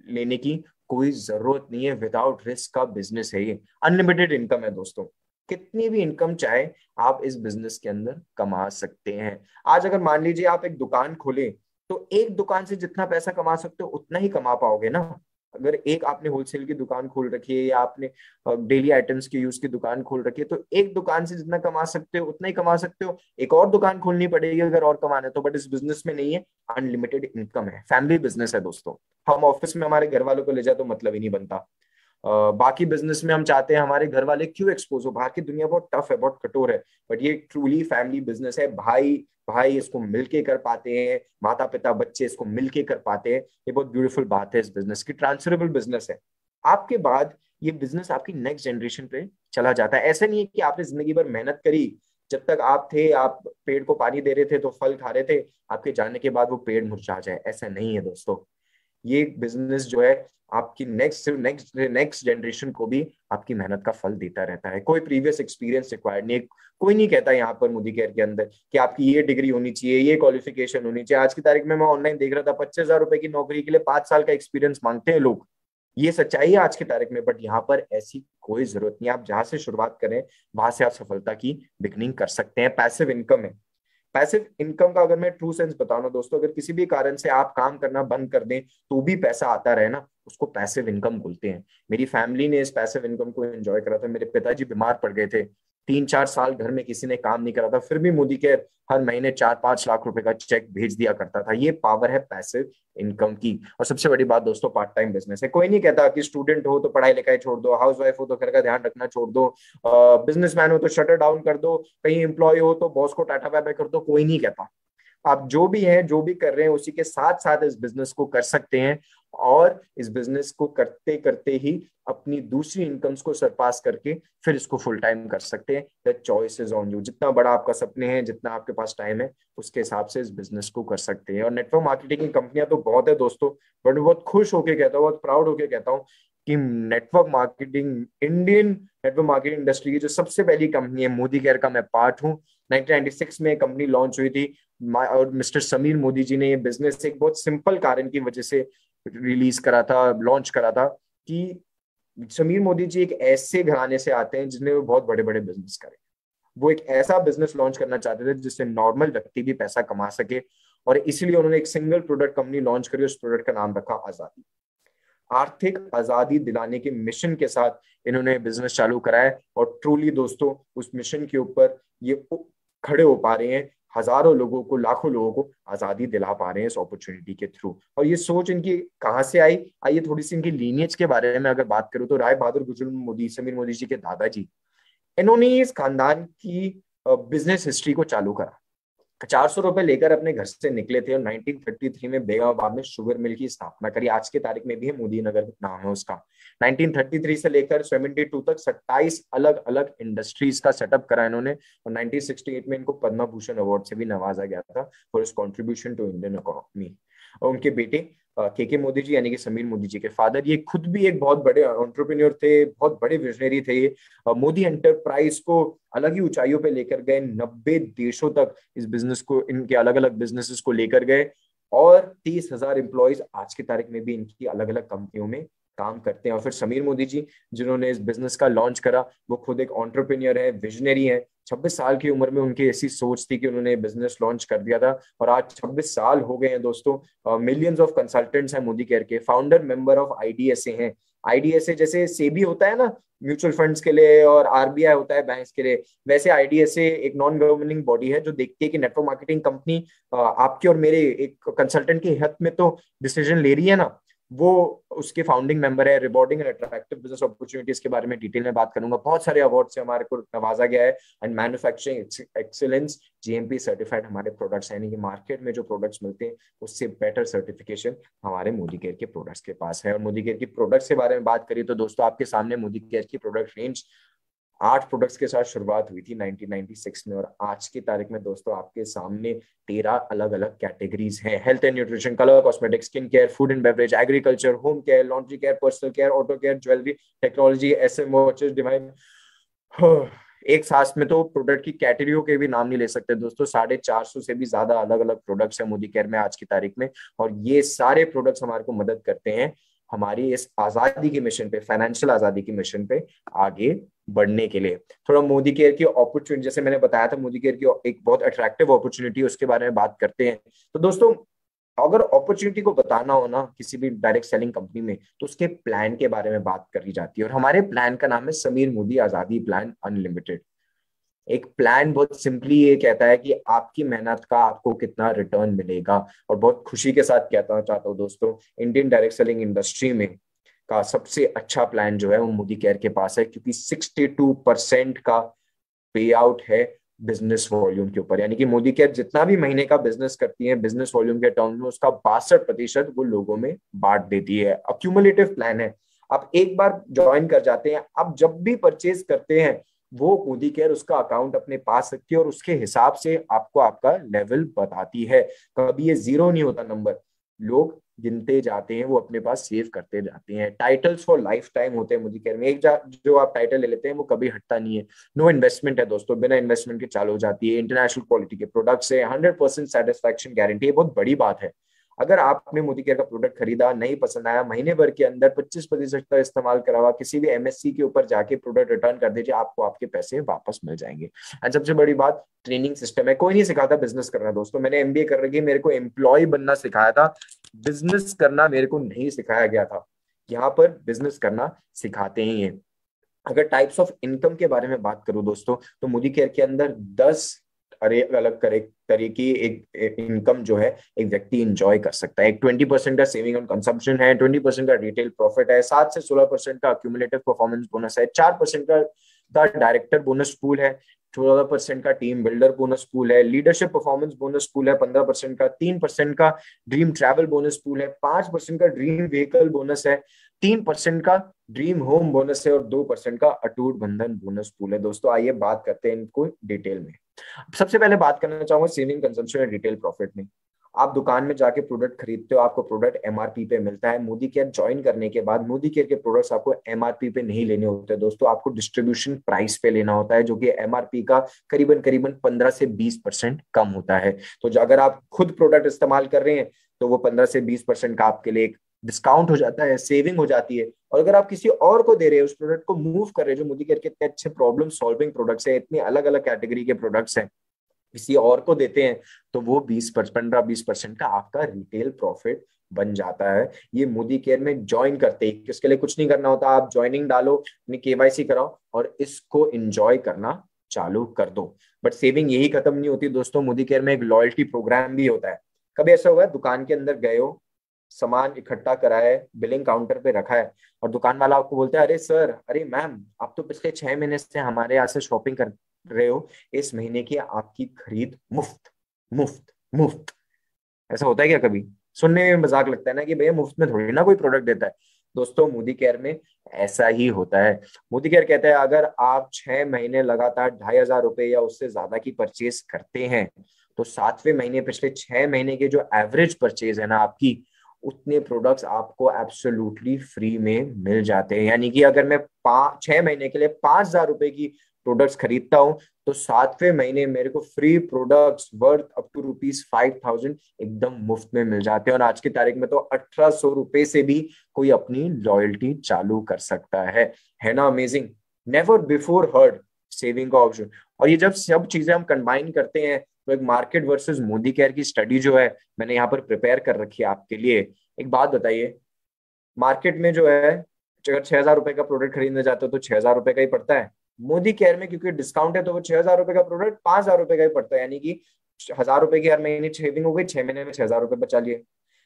लेने की कोई जरूरत नहीं है। विदाउट रिस्क का बिजनेस है ये। अनलिमिटेड इनकम है दोस्तों। कितनी भी इनकम चाहे आप इस बिजनेस के अंदर कमा सकते हैं। आज अगर मान लीजिए आप एक दुकान खोलें, तो एक दुकान से जितना पैसा कमा सकते हो उतना ही कमा पाओगे ना। अगर एक आपने होलसेल की दुकान खोल रखी है या आपने डेली आइटम्स की यूज की दुकान खोल रखी है, तो एक दुकान से जितना कमा सकते हो उतना ही कमा सकते हो। एक और दुकान खोलनी पड़ेगी अगर और कमाना है तो। बट इस बिजनेस में नहीं है, अनलिमिटेड इनकम है। फैमिली बिजनेस है दोस्तों। हम ऑफिस में हमारे घर वालों को ले जाए तो मतलब ही नहीं बनता। बाकी बिजनेस में हम चाहते हैं हमारे घर वाले क्यों एक्सपोज हो। बाहर की दुनिया बहुत टफ है, बहुत कठोर है। बट ये ट्रूली फैमिली बिजनेस है। भाई भाई इसको मिलके कर पाते हैं, माता पिता बच्चे इसको मिलके कर पाते हैं। ये बहुत ब्यूटीफुल बात है इस बिजनेस की। ट्रांसफरेबल बिजनेस है। आपके बाद ये बिजनेस आपकी नेक्स्ट जनरेशन पे चला जाता है। ऐसा नहीं है कि आपने जिंदगी भर मेहनत करी, जब तक आप थे आप पेड़ को पानी दे रहे थे तो फल खा रहे थे, आपके जाने के बाद वो पेड़ मुरझा जाए, ऐसा नहीं है दोस्तों। ये बिजनेस जो है आपकी नेक्स्ट नेक्स्ट नेक्स्ट जनरेशन को भी आपकी मेहनत का फल देता रहता है। कोई प्रीवियस एक्सपीरियंस रिक्वायर्ड नहीं है। कोई नहीं कहता यहाँ पर मोदी केयर के अंदर कि आपकी ये डिग्री होनी चाहिए, ये क्वालिफिकेशन होनी चाहिए। आज की तारीख में मैं ऑनलाइन देख रहा था, 25,000 रुपए की नौकरी के लिए 5 साल का एक्सपीरियंस मांगते हैं लोग। ये सच्चाई है आज की तारीख में। बट यहाँ पर ऐसी कोई जरूरत नहीं है। आप जहां से शुरुआत करें वहां से आप सफलता की बिगनिंग कर सकते हैं। पैसिव इनकम है। पैसिव इनकम का अगर मैं ट्रू सेंस बताऊं ना दोस्तों, अगर किसी भी कारण से आप काम करना बंद कर दें तो भी पैसा आता रहे ना, उसको पैसिव इनकम बोलते हैं। मेरी फैमिली ने इस पैसिव इनकम को एंजॉय करा था। मेरे पिताजी बीमार पड़ गए थे, 3-4 साल घर में किसी ने काम नहीं करा था, फिर भी मोदी केयर हर महीने 4-5 लाख रुपए का चेक भेज दिया करता था। ये पावर है पैसिव इनकम की। और सबसे बड़ी बात दोस्तों, पार्ट टाइम बिजनेस है। कोई नहीं कहता कि स्टूडेंट हो तो पढ़ाई लिखाई छोड़ दो, हाउस वाइफ हो तो घर का ध्यान रखना छोड़ दो, बिजनेसमैन हो तो शटर डाउन कर दो, कहीं एम्प्लॉय हो तो बॉस को टाटा बाय बाय कर दो। कोई नहीं कहता। आप जो भी हैं, जो भी कर रहे हैं, उसी के साथ साथ इस बिजनेस को कर सकते हैं। और इस बिजनेस को करते करते ही अपनी दूसरी इनकम्स को सरपास करके फिर इसको फुल टाइम कर सकते हैं। The choice is on you. जितना बड़ा आपका सपने हैं, जितना आपके पास टाइम है, उसके हिसाब से इस बिजनेस को कर सकते हैं। और नेटवर्क मार्केटिंग की कंपनियां तो बहुत है दोस्तों, बट बहुत खुश होकर कहता हूँ, बहुत प्राउड होकर कहता हूँ कि network marketing, Indian network marketing industry की जो सबसे पहली कंपनी है, मोदी केयर का मैं पार्ट हूँ। 1996 में कंपनी लॉन्च हुई थी, और मिस्टर समीर मोदी जी ने ये बिजनेस एक बहुत सिंपल कारण की वजह से रिलीज करा था, लॉन्च करा था, कि समीर मोदी जी एक ऐसे घराने से आते हैं जिन्हें वो बहुत बड़े बड़े बिजनेस करे। वो एक ऐसा बिजनेस लॉन्च करना चाहते थे जिससे नॉर्मल व्यक्ति भी पैसा कमा सके। और इसीलिए उन्होंने एक सिंगल प्रोडक्ट कंपनी लॉन्च करी, उस प्रोडक्ट का नाम रखा आजादी। आर्थिक आजादी दिलाने के मिशन के साथ इन्होंने बिजनेस चालू कराया और ट्रूली दोस्तों उस मिशन के ऊपर ये खड़े हो पा रहे हैं, हजारों लोगों को, लाखों लोगों को आजादी दिला पा रहे हैं इस अपॉर्चुनिटी के थ्रू। और ये सोच इनकी कहाँ से आई, आइए थोड़ी सी इनकी लीनियज के बारे में अगर बात करूं तो राय बहादुर गुजर मोदी, समीर मोदी जी के दादाजी, इन्होंने इस खानदान की बिजनेस हिस्ट्री को चालू करा। 400 रुपए लेकर अपने घर से निकले थे और 1933 में बेगाबाद में शुगर मिल की स्थापना करी। आज की तारीख में भी है, मोदी नगर नाम है उसका। 1933 से लेकर 72 तक 27 अलग अलग इंडस्ट्रीज का सेटअप करा इन्होंने, और 1968 में इनको पद्म भूषण अवार्ड से भी नवाजा गया था फॉर इस कंट्रीब्यूशन टू इंडियन इकोनॉमी। और उनके बेटे के मोदी जी यानी कि समीर मोदी जी के फादर, ये खुद भी एक बहुत बड़े एंटरप्रेन्योर थे, बहुत बड़े विजनरी थे ये। मोदी एंटरप्राइज को अलग ही ऊंचाइयों पे लेकर गए, 90 देशों तक इस बिजनेस को, इनके अलग अलग बिजनेसेस को लेकर गए, और 30,000 एम्प्लॉयज आज की तारीख में भी इनकी अलग अलग कंपनियों में काम करते हैं। और फिर समीर मोदी जी जिन्होंने इस बिजनेस का लॉन्च करा, वो खुद एक एंटरप्रेन्योर है, विजनरी है। 26 साल की उम्र में उनकी ऐसी सोच थी कि उन्होंने बिजनेस लॉन्च कर दिया था, और आज 26 साल हो गए हैं दोस्तों। मिलियंस ऑफ कंसल्टेंट्स हैं मोदी केयर के, फाउंडर मेंबर ऑफ आईडीएसए हैं। आईडीएसए जैसे सेबी होता है ना म्यूचुअल फंड्स के लिए, और आरबीआई होता है बैंक्स के लिए, वैसे आईडीएसए एक नॉन गवर्निंग बॉडी है जो देखती है कि नेटवर्क मार्केटिंग कंपनी आपके और मेरे एक कंसल्टेंट के हित में तो डिसीजन ले रही है ना, वो उसके फाउंडिंग मेंबर है। Rewarding and attractive business opportunities के बारे में डिटेल में बात करूंगा। बहुत सारे अवार्ड से हमारे को नवाजा गया है। And manufacturing excellence GMP certified हमारे प्रोडक्ट्स, यानी कि मार्केट में जो प्रोडक्ट्स मिलते हैं उससे बेटर सर्टिफिकेशन हमारे मोदी केयर के प्रोडक्ट्स के पास है। और मोदी केयर की प्रोडक्ट्स के बारे में बात करिए तो दोस्तों आपके सामने मोदी केयर की प्रोडक्ट रेंज 8 प्रोडक्ट्स के साथ शुरुआत हुई थी 1996 में, और आज की तारीख में दोस्तों आपके सामने 13 अलग अलग कैटेगरीज हैं। Health and nutrition, colour cosmetic, skin care, food and beverage, agriculture, home care, laundry care, personal care, auto care, jewellery, technology, SM watches, divine. एक सांस में तो प्रोडक्ट की कैटेगरियों के भी नाम नहीं ले सकते दोस्तों। 450 से भी ज्यादा अलग अलग प्रोडक्ट्स हैं मोदी केयर में आज की तारीख में, और ये सारे प्रोडक्ट्स हमारे को मदद करते हैं हमारी इस आजादी के मिशन पे, फाइनेंशियल आजादी के मिशन पे आगे बढ़ने के लिए। थोड़ा मोदी केयर की अपॉर्चुनिटी, जैसे मैंने बताया था मोदी केयर की एक बहुत अट्रैक्टिव अपॉर्चुनिटी, उसके बारे में बात करते हैं। तो दोस्तों अगर अपॉर्चुनिटी को बताना हो ना किसी भी डायरेक्ट सेलिंग कंपनी में, तो उसके प्लान के बारे में बात करी जाती है, और हमारे प्लान का नाम है समीर मोदी आजादी प्लान अनलिमिटेड। एक प्लान बहुत सिंपली ये कहता है कि आपकी मेहनत का आपको कितना रिटर्न मिलेगा। और बहुत खुशी के साथ कहना चाहता हूँ दोस्तों, इंडियन डायरेक्ट सेलिंग इंडस्ट्री में का सबसे अच्छा प्लान जो है वो मोदी केयर के पास है, क्योंकि 62% का पे आउट है बिजनेस वॉल्यूम के ऊपर। यानी कि मोदी केयर जितना भी महीने का बिजनेस करती है बिजनेस वॉल्यूम के टर्म में, उसका 62% वो लोगों में बांट देती है। अक्यूमुलेटिव प्लान है, आप एक बार ज्वाइन कर जाते हैं, आप जब भी परचेज करते हैं वो मोदी केयर उसका अकाउंट अपने पास रखती है, और उसके हिसाब से आपको आपका लेवल बताती है। कभी ये जीरो नहीं होता नंबर, लोग गिनते जाते हैं, वो अपने पास सेव करते जाते हैं। टाइटल्स फॉर लाइफ टाइम होते हैं मोदी केयर में, एक जो आप टाइटल ले लेते हैं वो कभी हटता नहीं है। नो इन्वेस्टमेंट है दोस्तों, बिना इन्वेस्टमेंट के चालू हो जाती है। इंटरनेशनल क्वालिटी के प्रोडक्ट्स है, 100% सेटिस्फैक्शन गारंटी है। बहुत बड़ी बात है, अगर आपने मोदी केयर का प्रोडक्ट खरीदा, नहीं पसंद आया, महीने भर के अंदर 25% का इस्तेमाल करा हुआ किसी भी एमएससी के ऊपर जाके प्रोडक्ट रिटर्न कर दीजिए, आपको आपके पैसे वापस मिल जाएंगे। एंड सबसे बड़ी बात, ट्रेनिंग सिस्टम है। कोई नहीं सिखाता बिजनेस करना दोस्तों, मैंने एमबीए कर रखी है, मेरे को एम्प्लॉय बनना सिखाया था, बिजनेस करना मेरे को नहीं सिखाया गया था। यहाँ पर बिजनेस करना सिखाते ही हैं। अगर टाइप्स ऑफ इनकम के बारे में बात करूं दोस्तों, तो मोदी केयर के अंदर 10 अलग अलग तरह की एक इनकम जो है एक व्यक्ति इंजॉय कर सकता है। एक 20% का सेविंग ऑन कंजम्पशन है, 20% का रिटेल प्रॉफिट है, 7 से 16% का अक्यूमुलेटिव परफॉर्मेंस बोनस है, 4% का डायरेक्टर बोनस पूल है, 14% का टीम बिल्डर बोनस पूल है, लीडरशिप परफॉर्मेंस बोनस पूल है 15% का, 3% का ड्रीम ट्रैवल बोनस पूल है, 5% का ड्रीम व्हीकल बोनस है, 3% का ड्रीम होम बोनस है, और 2% का अटूट बंधन बोनस पूल है। दोस्तों आइए बात करते हैं इनको डिटेल में। सबसे पहले बात करना चाहूंगा saving consumption and retail profit में। आप दुकान में जाके प्रोडक्ट खरीदते हो, आपको प्रोडक्ट एमआरपी पे मिलता है। मोदी केयर ज्वाइन करने के बाद मोदी केयर के प्रोडक्ट्स आपको एमआरपी पे नहीं लेने होते दोस्तों, आपको डिस्ट्रीब्यूशन प्राइस पे लेना होता है, जो कि एमआरपी का करीबन करीबन 15 से 20% कम होता है। तो अगर आप खुद प्रोडक्ट इस्तेमाल कर रहे हैं तो वो 15 से 20% का आपके लिए एक डिस्काउंट हो जाता है, सेविंग हो जाती है। और अगर आप किसी और को दे रहे हैं, उस प्रोडक्ट को मूव कर रहे हैं, जो मोदी केयर के इतने अच्छे प्रॉब्लम सॉल्विंग प्रोडक्ट्स हैं, इतनी अलग अलग कैटेगरी के प्रोडक्ट्स हैं, किसी और को देते हैं तो वो 15-20% का आपका रिटेल प्रॉफिट बन जाता है। ये मोदी केयर में ज्वाइन करते ही, इसके लिए कुछ नहीं करना होता, आप ज्वाइनिंग डालो, अपनी केवाईसी कराओ और इसको एंजॉय करना चालू कर दो। बट सेविंग यही खत्म नहीं होती दोस्तों, मोदी केयर में एक लॉयल्टी प्रोग्राम भी होता है। कभी ऐसा हुआ है दुकान के अंदर गए हो, सामान इकट्ठा करा है, बिलिंग काउंटर पे रखा है और दुकान वाला आपको बोलता है, अरे सर, अरे मैम, आप तो पिछले 6 महीने से हमारे यहाँ से शॉपिंग कर रहे हो, इस महीने की आपकी खरीद मुफ्त, मुफ्त, मुफ्त। ऐसा होता है क्या कभी? सुनने में मजाक लगता है ना कि भैया मुफ्त में थोड़ी ना कोई प्रोडक्ट देता है। दोस्तों मोदी केयर में ऐसा ही होता है। मोदी केयर कहता है अगर आप 6 महीने लगातार 2,500 रुपए या उससे ज्यादा की परचेज करते हैं तो 7वें महीने पिछले 6 महीने के जो एवरेज परचेज है ना आपकी, उतने प्रोडक्ट्स आपको एब्सोल्युटली फ्री में मिल जाते हैं। यानी कि अगर मैं 6 महीने के लिए 5,000 रुपए की प्रोडक्ट्स खरीदता हूँ तो 7वें महीने मेरे को free products worth up to ₹5,000 एकदम मुफ्त में मिल जाते हैं। और आज की तारीख में तो 1,800 रुपए से भी कोई अपनी लॉयल्टी चालू कर सकता है ना amazing? Never before heard saving का ऑप्शन। और ये जब सब चीजें हम कंबाइन करते हैं तो एक मार्केट वर्सेस मोदी केयर की स्टडी जो है मैंने यहाँ पर प्रिपेयर कर रखी है आपके लिए। एक बात बताइए, मार्केट में जो है अगर 6,000 रुपए का प्रोडक्ट खरीदने जाते हो तो 6,000 रुपए का ही पड़ता है। मोदी केयर में क्योंकि डिस्काउंट है तो वो 6,000 रुपए का प्रोडक्ट 5,000 रुपए का ही पड़ता है। यानी कि 1,000 रुपए की हर महीने सेविंग हो गई, 6 महीने में 6,000 रुपए बचा लिए।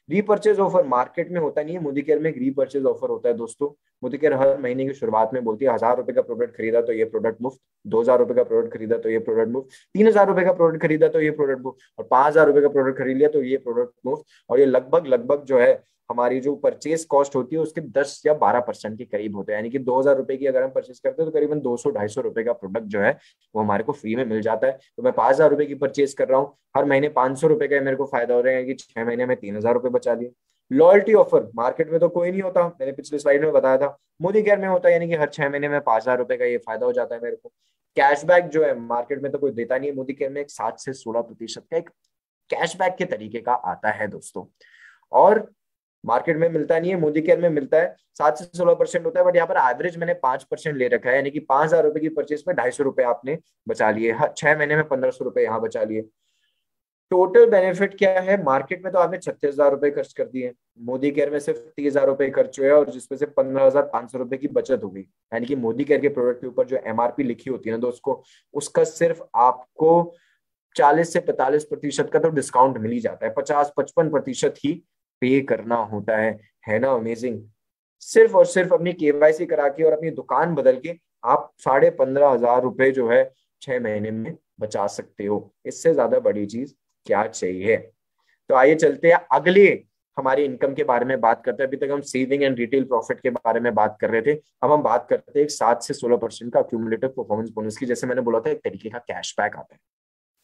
रीपर्चेज ऑफर मार्केट में होता नहीं है, मोदी केयर में एक रीपर्चेज ऑफर होता है दोस्तों। मोदी केयर हर महीने की शुरुआत में बोलती है 1,000 रुपए का प्रोडक्ट खरीदा तो ये प्रोडक्ट मुफ्त, 2,000 रुपए का प्रोडक्ट खरीदा तो ये प्रोडक्ट मुफ्त, 3,000 रुपए का प्रोडक्ट खरीदा तो ये प्रोडक्ट मुफ्त, और 5,000 रुपए का प्रोडक्ट खरीद लिया तो ये प्रोडक्ट मुफ्त। और ये लगभग लगभग जो है हमारी जो परचेज कॉस्ट होती है उसके 10 या 12% के करीब होते हैं। यानी कि 2,000 रुपए की अगर हम परचेज करते हैं तो करीबन 200-250 रुपए का प्रोडक्ट जो है वो हमारे को फ्री में मिल जाता है। तो मैं 5,000 रुपए की परचेज कर रहा हूँ, हर महीने 500 रुपए का मेरे को फायदा हो रहा है कि 6 महीने में 3,000 रुपए बचा लिए। लॉयल्टी ऑफर मार्केट में तो कोई नहीं होता, मैंने पिछले स्लाइड में बताया था, मोदी केयर में होता है। यानी कि हर 6 महीने में 5,000 रुपए का ये फायदा हो जाता है मेरे को। कैशबैक जो है मार्केट में तो कोई देता नहीं है, मोदी केयर में एक 7 से 16% का एक कैशबैक के तरीके का आता है दोस्तों। और मार्केट में मिलता नहीं है, मोदी केयर में मिलता है, 7 से 16% होता है। बट यहाँ पर एवरेज मैंने 5% ले रखा है। यानी कि 5,000 रुपए की परचेज में 250 रुपए आपने बचा लिए, 6 महीने में 1,500 रुपए यहाँ बचा लिए। टोटल बेनिफिट क्या है? मार्केट में तो आपने 36,000 रुपए खर्च कर दिए, मोदी केयर में सिर्फ 30,000 रुपए खर्च हुए और जिसमें से 15,500 रुपए की बचत हो गई। यानी कि मोदी केयर के प्रोडक्ट के ऊपर जो एमआरपी लिखी होती है ना दोस्तों, उसका सिर्फ आपको 40 से 45% का तो डिस्काउंट मिल ही जाता है, 50-55% ही पे करना होता है ना अमेजिंग? सिर्फ और सिर्फ अपनी केवाईसी करा के और अपनी दुकान बदल के आप 15,500 रुपए जो है 6 महीने में बचा सकते हो। इससे ज्यादा बड़ी चीज क्या चाहिए? तो आइए चलते हैं अगले हमारी इनकम के बारे में बात करते हैं। अभी तक हम सेविंग एंड रिटेल प्रॉफिट के बारे में बात कर रहे थे, अब हम बात करते हैं एक 7 से 16% का अक्यूमुलेटिव परफॉर्मेंस बोनस की। जैसे मैंने बोला था एक तरीके का कैशबैक आता है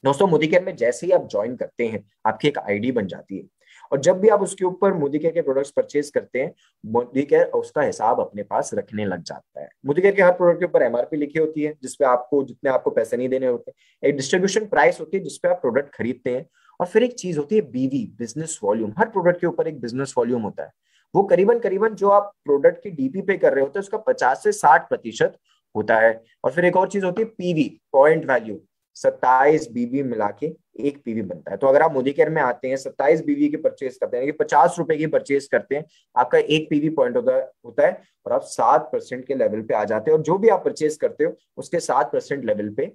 दोस्तों। मोदी केयर में जैसे ही आप ज्वाइन करते हैं आपकी एक आईडी बन जाती है और जब भी आप उसके ऊपर मोदी केयर के प्रोडक्ट्स परचेज करते हैं, मोदी केयर उसका हिसाब अपने पास रखने लग जाता है। मोदी केयर के हर प्रोडक्ट के ऊपर एमआरपी लिखी होती है जिसपे आपको जितने आपको पैसे नहीं देने होते, एक डिस्ट्रीब्यूशन प्राइस होती है जिसपे आप प्रोडक्ट खरीदते हैं, और फिर एक चीज होती है बीवी, बिजनेस वॉल्यूम। हर प्रोडक्ट के ऊपर एक बिजनेस वॉल्यूम होता है, वो करीबन करीबन जो आप प्रोडक्ट की डीपी पे कर रहे होते हैं उसका 50 से 60% होता है। और फिर एक और चीज होती है पीवी, पॉइंट वैल्यू। 27 बीवी मिला के एक पीवी बनता है। तो अगर आप मोदी केयर में आते हैं, 27 बीवी की परचेज करते हैं, 50 रुपए की परचेज करते हैं, आपका एक पीवी पॉइंट होता है और आप 7% के लेवल पे आ जाते हैं। और जो भी आप परचेज करते हो उसके 7% लेवल पे,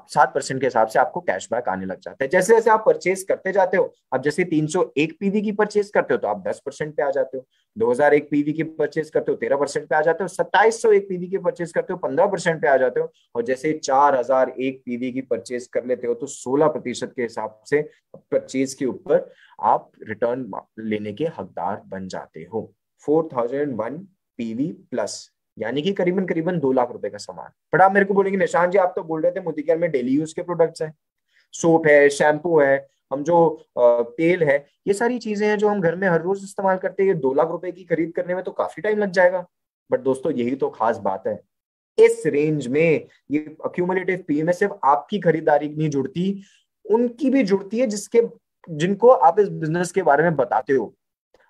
7% के हिसाब से आपको कैशबैक आने लग जाता है। जैसे जैसे आप परचेज करते जाते हो, अब जैसे 301 पीवी की परचेज करते हो तो आप 10% पे आ जाते हो, 2,001 पीवी की परचेज करते हो 13% पे आ जाते हो, 2,701 पीवी की परचेज करते हो 15% पे आ जाते हो, और जैसे 4,001 पीवी की परचेज कर लेते हो तो 16% के हिसाब से परचेज के ऊपर आप रिटर्न लेने के हकदार बन जाते हो। 4,001 पीवी प्लस यानी कि करीबन करीबन 2 लाख रुपए का सामान। बट आप मेरे को बोलेंगे निशान जी आप तो बोल रहे थे मोदी केयर में डेली यूज के प्रोडक्ट्स हैं, सोप है, शैम्पू है, हम जो तेल है, ये सारी चीजें हैं जो हम घर में हर रोज इस्तेमाल करते हैं, ये 2 लाख रुपए की खरीद करने में तो काफी टाइम लग जाएगा। बट दोस्तों यही तो खास बात है, इस रेंज में ये अक्यूमुलेटिव पी में सिर्फ आपकी खरीदारी नहीं जुड़ती, उनकी भी जुड़ती है जिनको आप इस बिजनेस के बारे में बताते हो।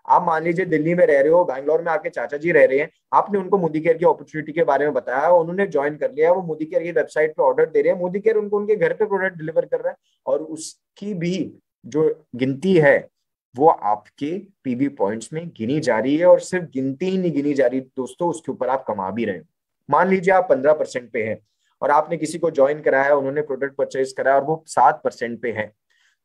आप मान लीजिए दिल्ली में रह रहे हो, बैंगलोर में आके चाचा जी रह रहे हैं, आपने उनको मोदी केयर की अपॉर्चुनिटी के बारे में बताया, उन्होंने ज्वाइन कर लिया, वो मोदी केयर की वेबसाइट पे ऑर्डर दे रहे हैं, मोदी केयर उनको उनके घर पे प्रोडक्ट डिलीवर कर रहा है, और उसकी भी जो गिनती है वो आपके पीवी पॉइंट्स में गिनी जा रही है, और सिर्फ गिनती ही नहीं गिनी जा रही दोस्तों, उसके ऊपर आप कमा भी रहे हो। मान लीजिए आप 15% पे हैं और आपने किसी को ज्वाइन कराया, उन्होंने प्रोडक्ट परचेज करा और वो 7% पे है,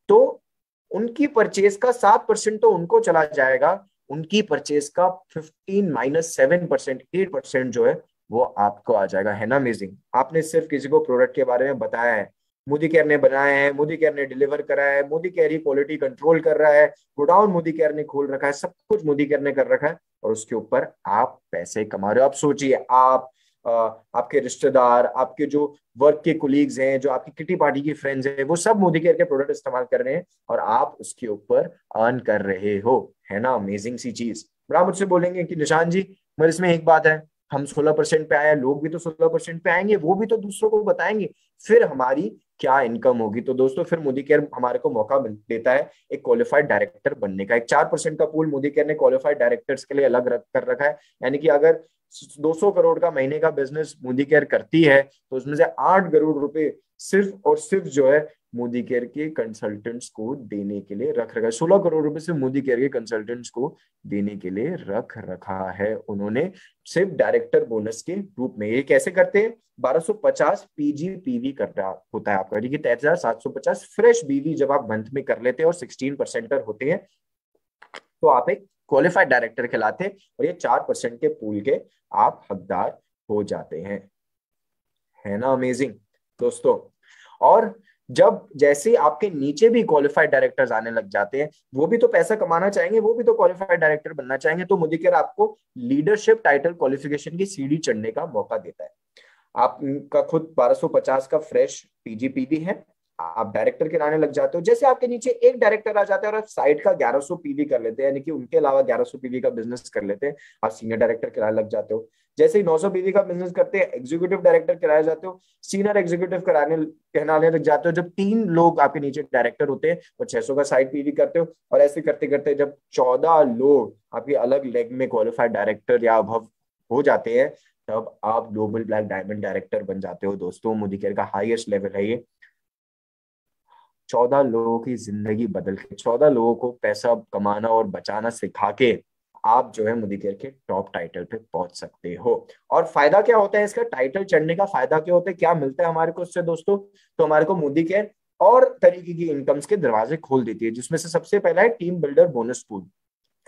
तो उनकी परचेज का 7% तो उनको चला जाएगा, उनकी परचेज का 15 - 7%, 8% जो है वो आपको आ जाएगा। है ना अमेजिंग? आपने सिर्फ किसी को प्रोडक्ट के बारे में बताया है, मोदी केयर ने बनाए हैं, मोदी केयर ने डिलीवर करा है, मोदी केयर ही क्वालिटी कंट्रोल कर रहा है, गोडाउन मोदी केयर ने खोल रखा है, सब कुछ मोदी केयर ने कर रखा है, और उसके ऊपर आप पैसे कमा रहे हो। आप सोचिए, आप आपके रिश्तेदार, आपके जो वर्क के कोलीग्स हैं, जो आपकी किटी पार्टी की फ्रेंड्स हैं, वो सब मोदी केयर के प्रोडक्ट इस्तेमाल कर रहे हैं और आप उसके ऊपर अर्न कर रहे हो। है ना अमेजिंग सी चीज? बड़ा मुझसे बोलेंगे कि निशान जी, मगर इसमें एक बात है, हम 16% पे आए, लोग भी तो 16% पे आएंगे, वो भी तो दूसरों को बताएंगे, फिर हमारी क्या इनकम होगी? तो दोस्तों फिर मोदी केयर हमारे को मौका देता है एक क्वालिफाइड डायरेक्टर बनने का। एक 4% का पूल मोदी केयर ने क्वालिफाइड डायरेक्टर्स के लिए अलग कर रखा है, यानी कि अगर 200 करोड़ का महीने का बिजनेस मोदी केयर करती है, तो उसमें से 8 करोड़ रुपए सिर्फ और सिर्फ जो है मोदी केयर के कंसल्टेंट्स को देने के लिए रख रखा है। 16 करोड़ रुपए सिर्फ मोदी केयर के कंसल्टेंट्स को देने के लिए रख रखा है उन्होंने, सिर्फ डायरेक्टर बोनस के रूप में। ये कैसे करते हैं? 1250 पीजीपीवी कर रहा होता है आपका, यानी कि 13,750 फ्रेश बीवी जब आप मंथ में कर लेते हैं और 16% होते हैं, तो आप एक क्वालिफाइड डायरेक्टर कहलाते हैं, और ये 4% के पूल के आप हकदार हो जाते हैं। है ना अमेजिंग दोस्तों? और जब जैसे आपके नीचे भी क्वालिफाइड डायरेक्टर्स आने लग जाते हैं, वो भी तो पैसा कमाना चाहेंगे, वो भी तो क्वालिफाइड डायरेक्टर बनना चाहेंगे, तो मोदी केयर आपको लीडरशिप टाइटल क्वालिफिकेशन की सीढ़ी चढ़ने का मौका देता है। आपका खुद 1250 का फ्रेश पीजीपीवी है, आप डायरेक्टर के लाने लग जाते हो, जैसे आपके नीचे एक डायरेक्टर आ जाता है और आप साइड का 1100 पीवी कर लेते हैं, यानी कि उनके अलावा 1100 पीवी का बिजनेस कर लेते हैं, आप सीनियर डायरेक्टर के लाने लग जाते हो। जैसे ही 900 पीवी का बिजनेस करते हैं, एग्जीक्यूटिव डायरेक्टर कराए जाते हो, सीनियर एग्जीक्यूटिव कराने कहलाने लग जाते हो। जब 3 लोग आपके नीचे डायरेक्टर होते हैं, तो 600 का साइड पीवी करते हो, और ऐसे करते करते जब 14 लोग आपके अलग लेग में क्वालिफाइड डायरेक्टर या अभव हो जाते हैं, तब आप ग्लोबल ब्लैक डायमंड डायरेक्टर बन जाते हो। दोस्तों मोदी केयर का हाईएस्ट लेवल है ये। 14 लोगों की जिंदगी बदल के, 14 लोगों को पैसा कमाना और बचाना सिखा के आप जो है मोदी केयर के टॉप टाइटल पे पहुंच सकते हो। और फायदा क्या होता है इसका? टाइटल चढ़ने का फायदा क्या होता है, क्या मिलता है हमारे को उससे दोस्तों? तो हमारे को मोदी केयर और तरीके की इनकम्स के दरवाजे खोल देती है, जिसमें से सबसे पहला है टीम बिल्डर बोनस पूल।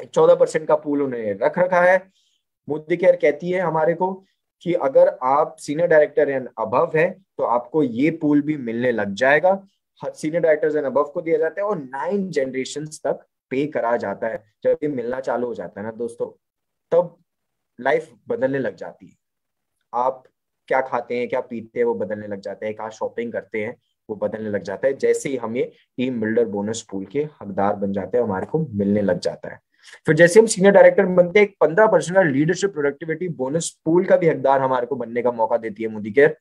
14% का पूल उन्होंने रख रखा है। मोदी केयर कहती है हमारे को कि अगर आप सीनियर डायरेक्टर एंड अबव है, तो आपको ये पूल भी मिलने लग जाएगा। सीनियर डायरेक्टर्स एंड अबव को दिया जाता है, और 9 जनरेशन तक पे करा जाता है। जब ये मिलना चालू हो जाता है ना दोस्तों, तब लाइफ बदलने लग जाती है। आप क्या खाते हैं, क्या पीते हैं, वो बदलने लग जाता है। कहाँ शॉपिंग करते हैं, वो बदलने लग जाता है, जैसे ही हम ये टीम बिल्डर बोनस पूल के हकदार बन जाते हैं, हमारे को मिलने लग जाता है। फिर जैसे हम सीनियर डायरेक्टर बनते हैं, 15% का लीडरशिप प्रोडक्टिविटी बोनस पूल का भी हकदार हमारे को बनने का मौका देती है मोदी केयर।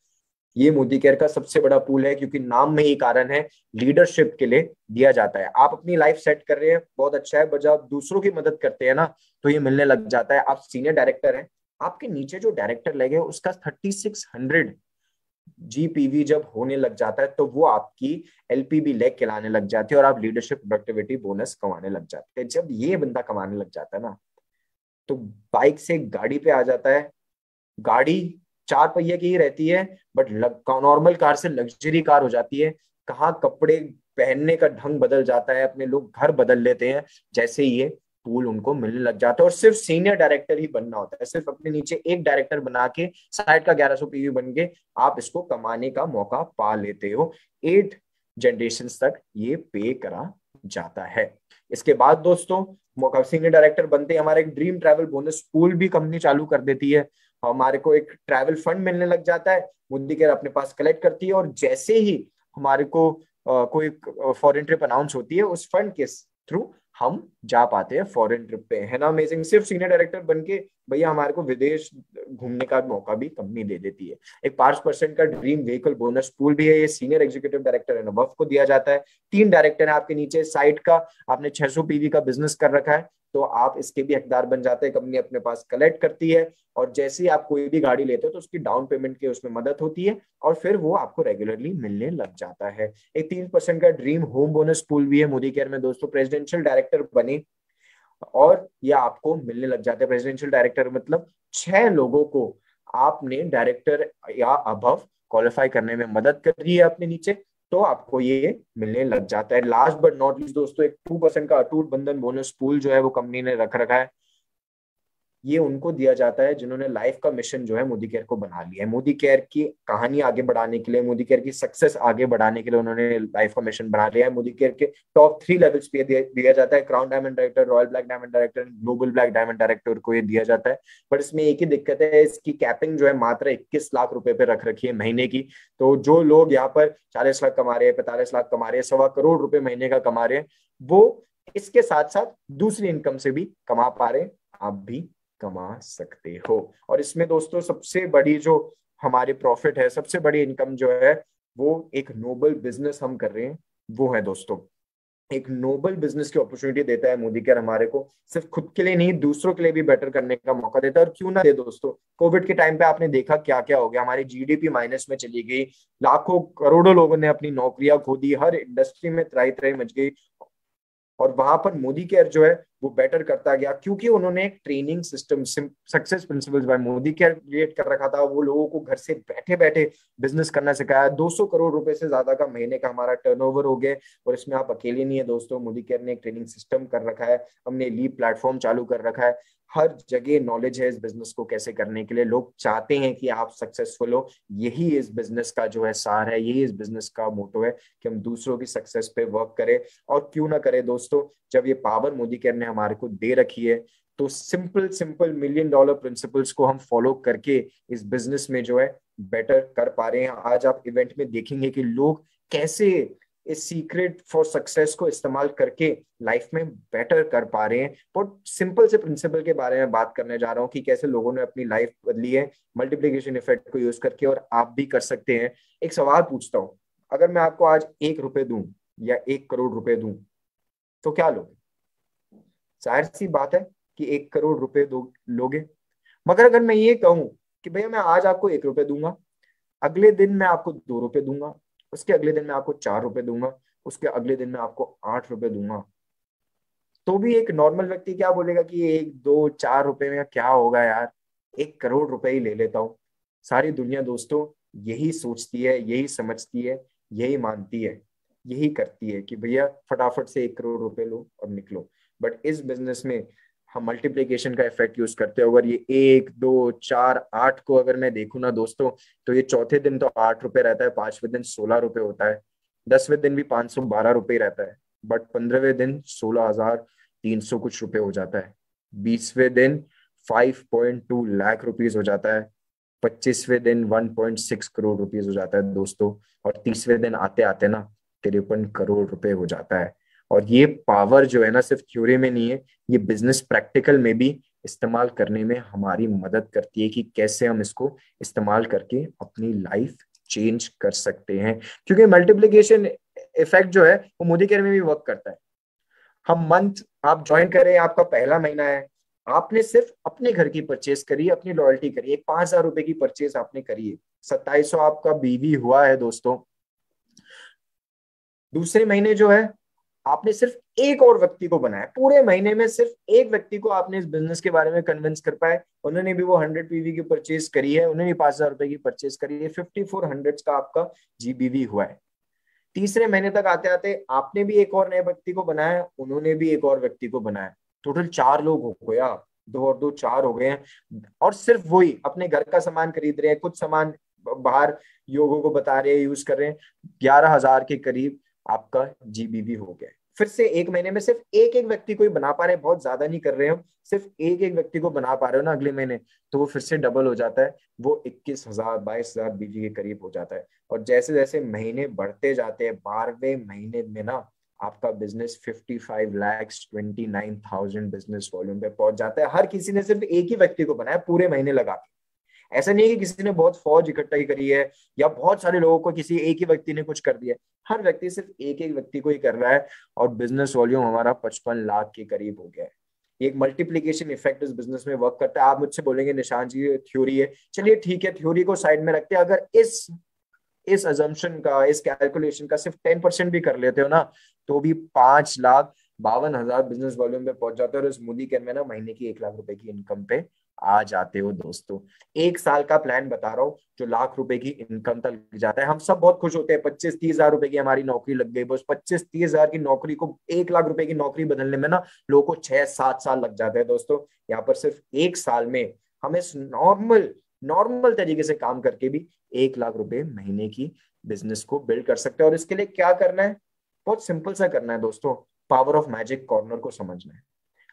ये मोदी केयर का सबसे बड़ा पूल है, क्योंकि नाम में ही कारण है, लीडरशिप के लिए दिया जाता है। आप अपनी लाइफ सेट कर रहे हैं, बहुत अच्छा है, बट जब आप दूसरों की मदद करते हैं ना, तो ये मिलने लग जाता है। आप सीनियर डायरेक्टर हैं, आपके नीचे जो डायरेक्टर लगे उसका 3600 जीपीवी जब होने लग जाता है, तो वो आपकी एलपीबी लेग कहलाने लग जाती है, और आप लीडरशिप प्रोडक्टिविटी बोनस कमाने लग जाते हैं। जब ये बंदा कमाने लग जाता है ना, तो बाइक से गाड़ी पे आ जाता है। गाड़ी 4 पहिए की ही रहती है, बट नॉर्मल कार से लग्जरी कार हो जाती है। कहाँ कपड़े पहनने का ढंग बदल जाता है, अपने लोग घर बदल लेते हैं, जैसे ये पूल उनको मिलने लग जाता है। और सिर्फ सीनियर डायरेक्टर ही बनना होता है, सिर्फ अपने नीचे एक डायरेक्टर बना के साइड का 1100 पीवी बन के आप इसको कमाने का मौका पा लेते हो। 8 जनरेशन तक ये पे करा जाता है। इसके बाद दोस्तों, मौका सीनियर डायरेक्टर बनते ही हमारा एक ड्रीम ट्रैवल बोनस पूल भी कंपनी चालू कर देती है। हमारे को एक ट्रैवल फंड मिलने लग जाता है, मोदी केयर अपने पास कलेक्ट करती है, और जैसे ही हमारे को कोई फॉरेन ट्रिप अनाउंस होती है, उस फंड के थ्रू हम जा पाते हैं फॉरेन ट्रिप पे। है ना अमेजिंग? सिर्फ सीनियर डायरेक्टर बन के भैया हमारे को विदेश घूमने का मौका भी कंपनी दे देती है। एक 5% का ड्रीम व्हीकल बोनस पूल भी है, ये senior executive director and above को दिया जाता है। 3 डायरेक्टर है आपके नीचे, साइड का आपने 600 पीवी का बिजनेस कर रखा है तो आप इसके भी हकदार बन जाते हैं, कंपनी अपने पास कलेक्ट करती है। और जैसे ही आप कोई भी गाड़ी लेते हो तो उसकी डाउन पेमेंट की उसमें मदद होती है और फिर वो आपको रेगुलरली मिलने लग जाता है। एक 3% का ड्रीम होम बोनस पूल भी है मोदी केयर में दोस्तों। प्रेसिडेंशियल डायरेक्टर बने और ये आपको मिलने लग जाते हैं। प्रेसिडेंशियल डायरेक्टर मतलब 6 लोगों को आपने डायरेक्टर या अबव क्वालिफाई करने में मदद कर रही है अपने नीचे, तो आपको ये मिलने लग जाता है। लास्ट बट नॉट लीस्ट दोस्तों, एक 2% का अटूट बंधन बोनस पूल जो है वो कंपनी ने रख रखा है। ये उनको दिया जाता है जिन्होंने लाइफ का मिशन जो है मोदी केयर को बना लिया है। मोदी केयर की कहानी आगे बढ़ाने के लिए, मोदी केयर की सक्सेस आगे बढ़ाने के लिए उन्होंने लाइफ का मिशन बना लिया है। मोदी केयर के टॉप 3 लेवल्स पे दिया जाता है। Crown diamond director, royal black diamond director, global black diamond director को ये दिया जाता है। पर इसमें एक ही दिक्कत है, इसकी कैपिंग जो है मात्र 21 लाख रुपए पे रख रखी है महीने की। तो जो लोग यहाँ पर 40 लाख कमा रहे हैं, 45 लाख कमा रहे हैं, 1.25 करोड़ महीने का कमा रहे हैं, वो इसके साथ साथ दूसरी इनकम से भी कमा पा रहे हैं। आप भी कमा सकते हो। और इसमें दोस्तों सबसे बड़ी जो हमारे प्रॉफिट है, सबसे बड़ी इनकम जो है, वो एक नोबल बिजनेस हम कर रहे हैं वो है दोस्तों। एक नोबल बिजनेस की अपॉर्चुनिटी देता है मोदी केयर हमारे को, सिर्फ खुद के लिए नहीं दूसरों के लिए भी बेटर करने का मौका देता है। और क्यों ना दे दोस्तों, कोविड के टाइम पे आपने देखा क्या क्या हो गया, हमारी जीडीपी माइनस में चली गई, लाखों करोड़ों लोगों ने अपनी नौकरियां खो दी, हर इंडस्ट्री में त्राही त्राही मच गई। और वहां पर मोदी केयर जो है वो बेटर करता गया, क्योंकि उन्होंने एक training system, success principles by Modicare create कर रखा था। वो लोगों को घर से बैठे बैठे बिजनेस करना सिखाया। 200 करोड़ रुपए से ज्यादा का महीने का हमारा टर्नओवर हो गया। और इसमें आप अकेले नहीं है दोस्तों, मोदी केयर ने एक ट्रेनिंग सिस्टम कर रखा है, हमने लीप प्लेटफॉर्म चालू कर रखा है। हर जगह नॉलेज है इस बिजनेस को कैसे करने के लिए। लोग चाहते हैं कि आप सक्सेसफुल हो, यही इस बिजनेस का जो है सार है, यही इस बिजनेस का मोटो है कि हम दूसरों की सक्सेस पे वर्क करें। और क्यों ना करें दोस्तों, जब ये पावर मोदी केयर ने हमारे को दे रखी है, तो सिंपल सिंपल $1 million प्रिंसिपल्स को हम फॉलो करके इस बिजनेस में जो है बेटर कर पा रहे हैं। आज आप इवेंट में देखेंगे कि लोग कैसे इस सीक्रेट फॉर सक्सेस को इस्तेमाल करके लाइफ में बेटर कर पा रहे हैं। बहुत सिंपल से प्रिंसिपल के बारे में बात करने जा रहा हूँ कि कैसे लोगों ने अपनी लाइफ बदली है मल्टीप्लिकेशन इफेक्ट को यूज करके, और आप भी कर सकते हैं। एक सवाल पूछता हूँ, अगर मैं आपको आज 1 रुपए दूं या 1 करोड़ रुपए दूं तो क्या लोगे? जाहिर सी बात है कि 1 करोड़ रुपए दो लोगे। मगर अगर मैं ये कहूं कि भैया मैं आज आपको 1 रुपए दूंगा, अगले दिन मैं आपको 2 रुपए दूंगा, उसके अगले दिन मैं आपको 4 रुपए दूंगा, उसके अगले दिन मैं आपको 8 रुपए दूंगा, तो भी एक नॉर्मल व्यक्ति क्या बोलेगा कि 1 2 4 रुपए में क्या होगा यार, 1 करोड़ रुपए ही ले लेता हूँ। सारी दुनिया दोस्तों यही सोचती है, यही समझती है, यही मानती है, यही करती है कि भैया फटाफट से 1 करोड़ रुपए लो और निकलो। बट इस बिजनेस में हम मल्टीप्लीकेशन का इफेक्ट यूज करते हैं। अगर ये 1 2 4 8 को अगर मैं देखूँ ना दोस्तों, तो ये चौथे दिन तो 8 रुपए रहता है, 5वें दिन 16 रुपए होता है, 10वें दिन भी 512 रुपए रहता है, बट 15वें दिन 16,300 कुछ रुपए हो जाता है, 20वें दिन 5.2 लाख रुपीज हो जाता है, 25वें दिन 1.6 करोड़ रुपीज हो जाता है दोस्तों, और 30वें दिन आते आते ना 53 करोड़ रुपए हो जाता है। और ये पावर जो है ना सिर्फ थ्योरी में नहीं है, ये बिजनेस प्रैक्टिकल में भी इस्तेमाल करने में हमारी मदद करती है कि कैसे हम इसको इस्तेमाल करके अपनी लाइफ चेंज कर सकते हैं। क्योंकि मल्टीप्लिकेशन इफेक्ट जो है वो मोदी केयर में भी वर्क करता है। हम मंथ आप ज्वाइन करें, आपका पहला महीना है, आपने सिर्फ अपने घर की परचेज करी, अपनी लॉयल्टी करी, एक 5,000 रुपए की परचेज आपने करी है, 2700 आपका बीवी हुआ है दोस्तों। दूसरे महीने जो है आपने सिर्फ एक और व्यक्ति को बनाया, पूरे महीने में सिर्फ एक व्यक्ति को आपने इस बिजनेस के बारे में कन्विंस कर पाए, उन्होंने भी वो 100 पीवी की परचेज करी है, उन्होंने भी 5,000 रुपए की परचेज करी है, 5400 का आपका जीबीवी हुआ है। तीसरे महीने तक आते आते आपने भी एक और नए व्यक्ति को बनाया, उन्होंने भी एक और व्यक्ति को बनाया, टोटल 4 लोग हो गया, 2 और 2 4 हो गए हैं। और सिर्फ वही अपने घर का सामान खरीद रहे हैं, कुछ सामान बाहर लोगों को बता रहे हैं, यूज कर रहे हैं, 11,000 के करीब आपका जीबीवी हो गया। फिर से एक महीने में सिर्फ एक एक व्यक्ति को ही बना पा रहे हैं, बहुत ज्यादा नहीं कर रहे हो, सिर्फ एक एक व्यक्ति को बना पा रहे हो ना अगले महीने, तो वो फिर से डबल हो जाता है, वो 21,000 22,000 बीवी के करीब हो जाता है। और जैसे जैसे महीने बढ़ते जाते हैं, 12वें महीने में ना आपका बिजनेस 55,29,000 बिजनेस वॉल्यूम पे पहुंच जाता है। हर किसी ने सिर्फ एक ही व्यक्ति को बनाया पूरे महीने लगा के। ऐसा नहीं है कि किसी ने बहुत फौज इकट्ठा करी है या बहुत सारे लोगों को किसी एक ही व्यक्ति ने कुछ कर दिया है। हर व्यक्ति सिर्फ एक एक व्यक्ति को ही कर रहा है और बिजनेस वॉल्यूम हमारा 55 लाख के करीब हो गया है। एक मल्टीप्लीकेशन इफेक्ट इस बिजनेस में वर्क करता है। आप मुझसे बोलेंगे निशान जी थ्योरी है, चलिए ठीक है, थ्योरी को साइड में रखते हैं। अगर इस अजम्पशन का, इस कैलकुलेशन का सिर्फ 10% भी कर लेते हो ना, तो भी 5,52,000 बिजनेस वॉल्यूम पे पहुंच जाते हो और इस मोदी केयर में ना महीने की 1 लाख रुपए की इनकम पे आ जाते हो दोस्तों। 1 साल का प्लान बता रहा हूँ जो लाख रुपए की इनकम तक लग जाता है। हम सब बहुत खुश होते हैं 25-30 हजार रुपए की हमारी नौकरी लग गई। बस 25-30 हजार की नौकरी को 1 लाख रुपए की नौकरी बदलने में ना लोगों को 6-7 साल लग जाते हैं दोस्तों। यहाँ पर सिर्फ 1 साल में हमें नॉर्मल नॉर्मल तरीके से काम करके भी 1 लाख रुपए महीने की बिजनेस को बिल्ड कर सकते हैं। और इसके लिए क्या करना है, बहुत सिंपल सा करना है दोस्तों। पावर ऑफ मैजिक कॉर्नर को समझना है।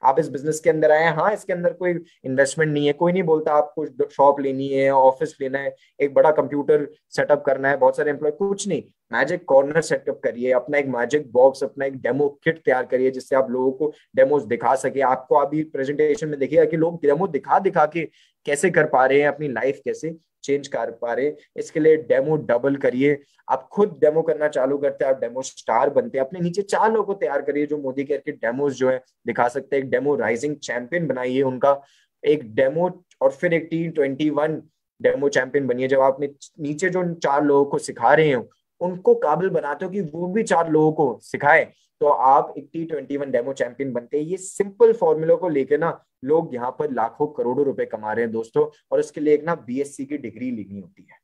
आप इस बिजनेस के अंदर आए हैं, हाँ इसके अंदर कोई इन्वेस्टमेंट नहीं है, कोई नहीं बोलता आपको शॉप लेनी है, ऑफिस लेना है, एक बड़ा कंप्यूटर सेटअप करना है, बहुत सारे एम्प्लॉय, कुछ नहीं। मैजिक कॉर्नर सेटअप करिए, अपना एक मैजिक बॉक्स, अपना एक डेमो किट तैयार करिए जिससे आप लोगों को डेमोज दिखा सके। आपको अभी प्रेजेंटेशन में देखिएगा कि लोग डेमो दिखा दिखा के कैसे कर पा रहे हैं, अपनी लाइफ कैसे चेंज कर पा रहे हैं। इसके लिए डेमो डबल करिए। आप खुद डेमो करना चालू करते हैं, आप डेमो स्टार बनते हैं। अपने नीचे 4 लोगों को तैयार करिए जो मोदी केयर के डेमोज जो है दिखा सकते हैं। एक डेमो राइजिंग चैंपियन बनाइए उनका, एक डेमो, और फिर एक T21 डेमो चैंपियन बनिए। जब आप अपने नीचे जो 4 लोगों को सिखा रहे हो उनको काबिल बनाते हो कि वो भी 4 लोगों को सिखाए, तो आप एक T21 डेमो चैंपियन बनते हैं। ये सिंपल फॉर्मूला को लेके ना लोग यहाँ पर लाखों करोड़ों रुपए कमा रहे हैं दोस्तों। और उसके लिए एक ना BSc की डिग्री लेनी होती है।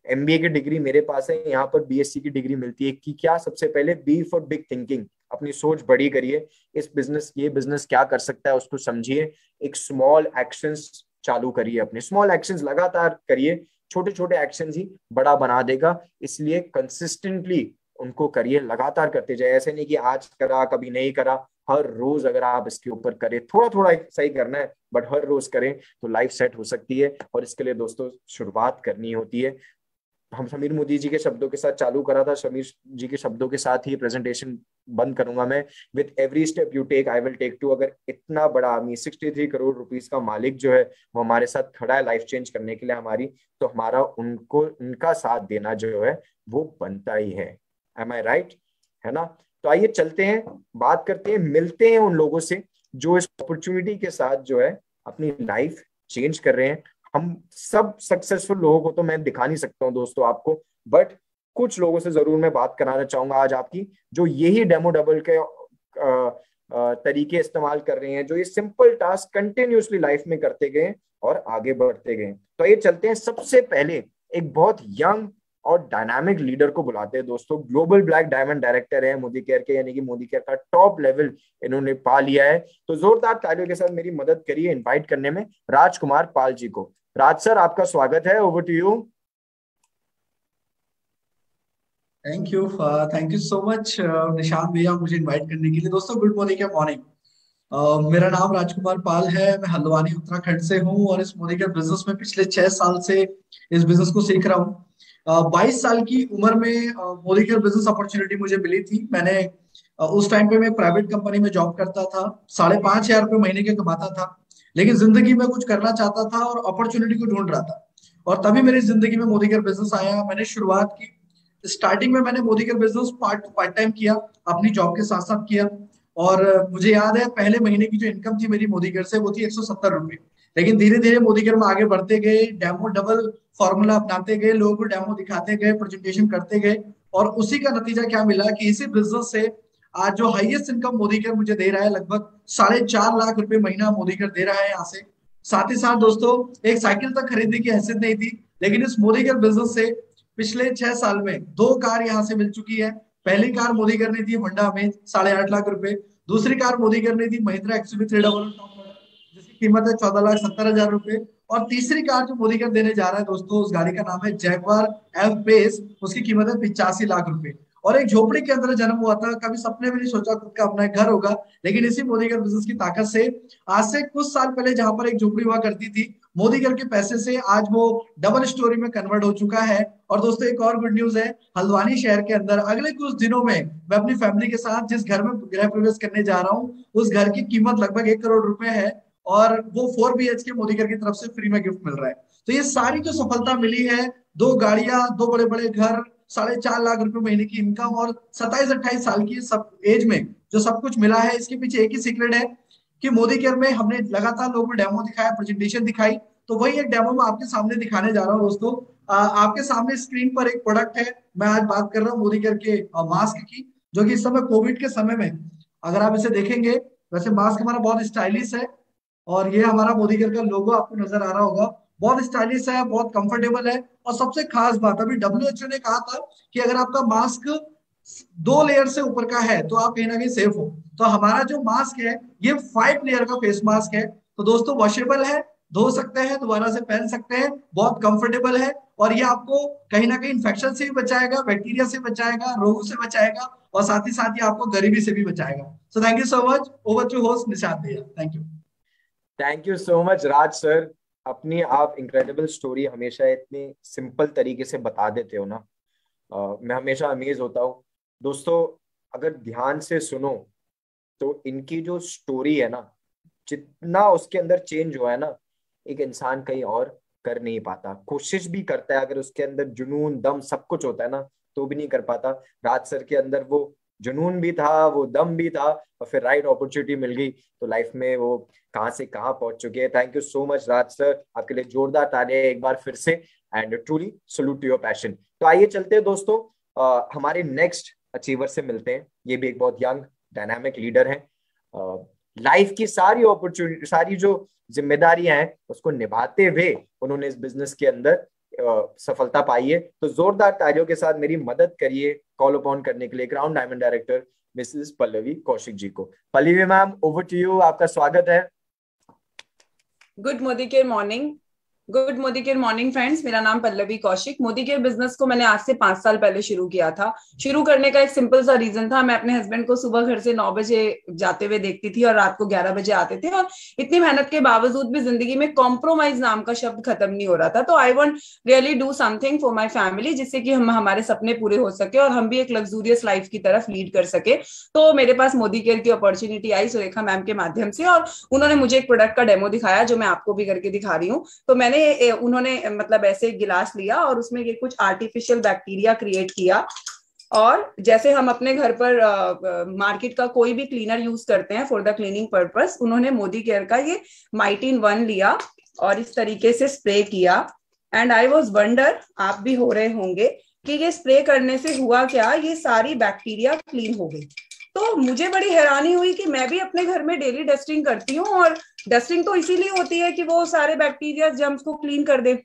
MBA की डिग्री मेरे पास है, यहाँ पर BSc की डिग्री मिलती है कि क्या, सबसे पहले बी फॉर बिग थिंकिंग, अपनी सोच बड़ी करिए। ये बिजनेस क्या कर सकता है उसको समझिए। एक स्मॉल एक्शंस चालू करिए, अपने स्मॉल एक्शंस लगातार करिए। छोटे छोटे एक्शंस ही बड़ा बना देगा, इसलिए कंसिस्टेंटली उनको करिए, लगातार करते जाए। ऐसे नहीं कि आज करा कभी नहीं करा, हर रोज अगर आप इसके ऊपर करें, थोड़ा थोड़ा सही करना है बट हर रोज करें तो लाइफ सेट हो सकती है। और इसके लिए दोस्तों शुरुआत करनी होती है। हम समीर मोदी जी के शब्दों के साथ चालू करा था, समीर जी के शब्दों के साथ ही प्रेजेंटेशन बंद करूंगा मैं। With every step you take I will take two. अगर इतना बड़ा आदमी 63 करोड़ रुपीस का मालिक जो है वो हमारे साथ खड़ा है लाइफ चेंज करने के लिए हमारी, तो हमारा उनको उनका साथ देना जो है वो बनता ही है। एम आई राइट, है ना? तो आइए चलते हैं, बात करते हैं, मिलते हैं उन लोगों से जो इस अपॉर्चुनिटी के साथ जो है अपनी लाइफ चेंज कर रहे हैं। हम सब सक्सेसफुल लोगों को तो मैं दिखा नहीं सकता हूँ दोस्तों आपको, बट कुछ लोगों से जरूर मैं बात कराना चाहूंगा आज आपकी, जो यही डेमो डबल के तरीके इस्तेमाल कर रहे हैं, जो ये सिंपल टास्क कंटिन्यूअसली लाइफ में करते गए और आगे बढ़ते गए। तो ये चलते हैं, सबसे पहले एक बहुत यंग और डायनामिक लीडर को बुलाते हैं दोस्तों। ग्लोबल ब्लैक डायमंड डायरेक्टर है मोदी केयर के, यानी कि मोदी केयर का टॉप लेवल इन्होंने पा लिया है। तो जोरदार तालियों के साथ मेरी मदद करिए इनवाइट करने में राजकुमार पाल जी को। राज सर, आपका स्वागत है, over to you. Thank you. Thank you so much Nishan भैया, मुझे इनवाइट करने के लिए। दोस्तों गुड मॉर्निंग या मॉर्निंग। मेरा नाम राजकुमार पाल है, मैं हल्द्वानी उत्तराखंड से हूँ और इस मोदी के बिजनेस में पिछले 6 साल से इस बिजनेस को सीख रहा हूँ। 22 साल की उम्र में मोदी के बिजनेस अपॉर्चुनिटी मुझे मिली थी। मैंने उस टाइम पे मैं प्राइवेट कंपनी में जॉब करता था, 5,500 रुपये महीने के कमाता था, लेकिन जिंदगी में कुछ करना चाहता था और अपॉर्चुनिटी को ढूंढ रहा था। और तभी मेरी जिंदगी में मोदी केयर बिजनेस आया। मैंने शुरुआत की, स्टार्टिंग में मैंने Modi care business part part time किया, अपनी जॉब के साथ साथ किया। और मुझे याद है पहले महीने की जो इनकम थी मेरी मोदी केयर से वो थी 170 रुपये। लेकिन धीरे धीरे मोदी केयर में आगे बढ़ते गए, डेमो डबल फॉर्मूला अपनाते गए, लोगों को डेमो दिखाते गए, प्रेजेंटेशन करते गए। और उसी का नतीजा क्या मिला कि इसी बिजनेस से आज जो हाईएस्ट इनकम मोदी केयर मुझे दे रहा है, लगभग 4.5 लाख रुपए महीना मोदी केयर दे रहा है यहाँ से। साथ ही साथ दोस्तों एक साइकिल तक खरीदने की हैसियत नहीं थी, लेकिन इस मोदी केयर बिजनेस से पिछले 6 साल में 2 कार यहाँ से मिल चुकी है। पहली कार मोदी करनी थी होंडा अमेज, 8.5 लाख रुपए। दूसरी कार मोदी करनी थी महिंद्रा एक्सयूवी 300 टॉप मॉडल, जिसकी कीमत है 14,70,000 रुपए। और तीसरी कार जो मोदी कर देने जा रहा है दोस्तों, उस गाड़ी का नाम है जैगवार एफ बेस, उसकी कीमत है 85 लाख रुपए। और एक झोपड़ी के अंदर जन्म हुआ था, कभी सपने में नहीं सोचा खुद का अपना एक घर होगा, लेकिन इसी मोदी कर बिजनेस की ताकत से आज से कुछ साल पहले जहां पर एक झोपड़ी हुआ करती थी, मोदी केयर के पैसे से आज वो डबल स्टोरी में कन्वर्ट हो चुका है। और दोस्तों एक और गुड न्यूज है, हल्द्वानी शहर के अंदर अगले कुछ दिनों में मैं अपनी फैमिली के साथ जिस घर में गृह प्रवेश करने जा रहा हूँ, उस घर की कीमत लगभग 1 करोड़ रुपए है, और वो 4 BHK मोदी केयर की तरफ से फ्री में गिफ्ट मिल रहा है। तो ये सारी जो सफलता मिली है, 2 गाड़ियां, 2 बड़े बड़े घर, 4.5 लाख रुपए महीने की इनकम और 27-28 साल की सब एज में जो सब कुछ मिला है, इसके पीछे एक ही सीक्रेट है कि मोदी केयर में हमने लगातार लोगों को डेमो दिखाया, प्रेजेंटेशन दिखाई। तो वही एक डेमो मैं आपके सामने दिखाने जा रहा हूँ दोस्तों। आपके सामने स्क्रीन पर एक प्रोडक्ट है, मैं आज बात कर रहा हूँ मोदी केयर के मास्क की, जो कि इस समय कोविड के समय में अगर आप इसे देखेंगे, वैसे मास्क हमारा बहुत स्टाइलिश है, और ये हमारा मोदी केयर का लोगो आपको नजर आ रहा होगा। बहुत स्टाइलिश है, बहुत कंफर्टेबल है, और सबसे खास बात, अभी WHO ने कहा था कि अगर आपका मास्क 2 लेयर से ऊपर का है तो आप कहीं ना कहीं सेफ हो। तो हमारा जो मास्क है ये 5 लेयर का फेस मास्क है। तो दोस्तों वॉशेबल है, धो सकते हैं, दोबारा से पहन सकते हैं, बहुत कंफर्टेबल है, और ये आपको कहीं ना कहीं इन्फेक्शन से भी बचाएगा, बैक्टीरिया से बचाएगा, रोगों से बचाएगा, और साथ ही आपको गरीबी से भी बचाएगा। So thank you so much. Over to host Nishant भैया। Thank you. Thank you so much Raj sir. अपनी आप इनक्रेडिबल स्टोरी हमेशा इतनी सिंपल तरीके से बता देते हो ना, मैं हमेशा अमेज होता हूँ। दोस्तों अगर ध्यान से सुनो तो इनकी जो स्टोरी है ना, जितना उसके अंदर चेंज हुआ है ना, एक इंसान कहीं और कर नहीं पाता। कोशिश भी करता है, अगर उसके अंदर जुनून दम सब कुछ होता है ना, तो भी नहीं कर पाता। राज सर के अंदर वो जुनून भी था, वो दम भी था, और फिर राइट अपॉर्चुनिटी मिल गई तो लाइफ में वो कहाँ से कहाँ पहुंच चुके हैं। Thank you so much Raj sir, आपके लिए जोरदार तालियां एक बार फिर से, and truly salute to your passion. तो आइए चलते हैं दोस्तों, हमारे नेक्स्ट अचीवर से मिलते हैं। ये भी एक बहुत यंग डायनामिक लीडर है। लाइफ की सारी अपॉर्चुनिटी, सारी जो जिम्मेदारियां हैं उसको निभाते हुए उन्होंने इस बिजनेस के अंदर सफलता पाई है। तो जोरदार तालियों के साथ मेरी मदद करिए कॉल अपॉन करने के लिए crown diamond director Mrs Pallavi Kaushik ji को। Pallavi ma'am, over to you, आपका स्वागत है। Good Modicare morning. Good Modicare morning friends, मेरा नाम पल्लवी कौशिक। मोदी केयर बिजनेस को मैंने आज से 5 साल पहले शुरू किया था। शुरू करने का एक सिंपल सा रीजन था, मैं अपने हस्बैंड को सुबह घर से 9 बजे जाते हुए देखती थी और रात को 11 बजे आते थे, और इतनी मेहनत के बावजूद भी जिंदगी में कॉम्प्रोमाइज नाम का शब्द खत्म नहीं हो रहा था। तो I want really do something for my family, जिससे कि हम हमारे सपने पूरे हो सके और हम भी एक लग्जूरियस लाइफ की तरफ लीड कर सके। तो मेरे पास मोदी केयर की अपॉर्चुनिटी आई सुरेखा मैम के माध्यम से, और उन्होंने मुझे एक प्रोडक्ट का डेमो दिखाया जो मैं आपको भी करके दिखा रही हूँ। तो उन्होंने मतलब ऐसे गिलास लिया और उसमें ये कुछ आर्टिफिशियल बैक्टीरिया क्रिएट किया, और जैसे हम अपने घर पर मार्केट का कोई भी क्लीनर यूज करते हैं फॉर द क्लीनिंग पर्पस, उन्होंने मोदी केयर का ये माइटिन 1 लिया और इस तरीके से स्प्रे किया। एंड आई वॉज वंडर, आप भी हो रहे होंगे कि ये स्प्रे करने से हुआ क्या, ये सारी बैक्टीरिया क्लीन हो गई। तो मुझे बड़ी हैरानी हुई कि मैं भी अपने घर में डेली डस्टिंग करती हूँ, और डस्टिंग तो इसीलिए होती है कि वो सारे बैक्टीरिया जर्म्स को क्लीन कर दे,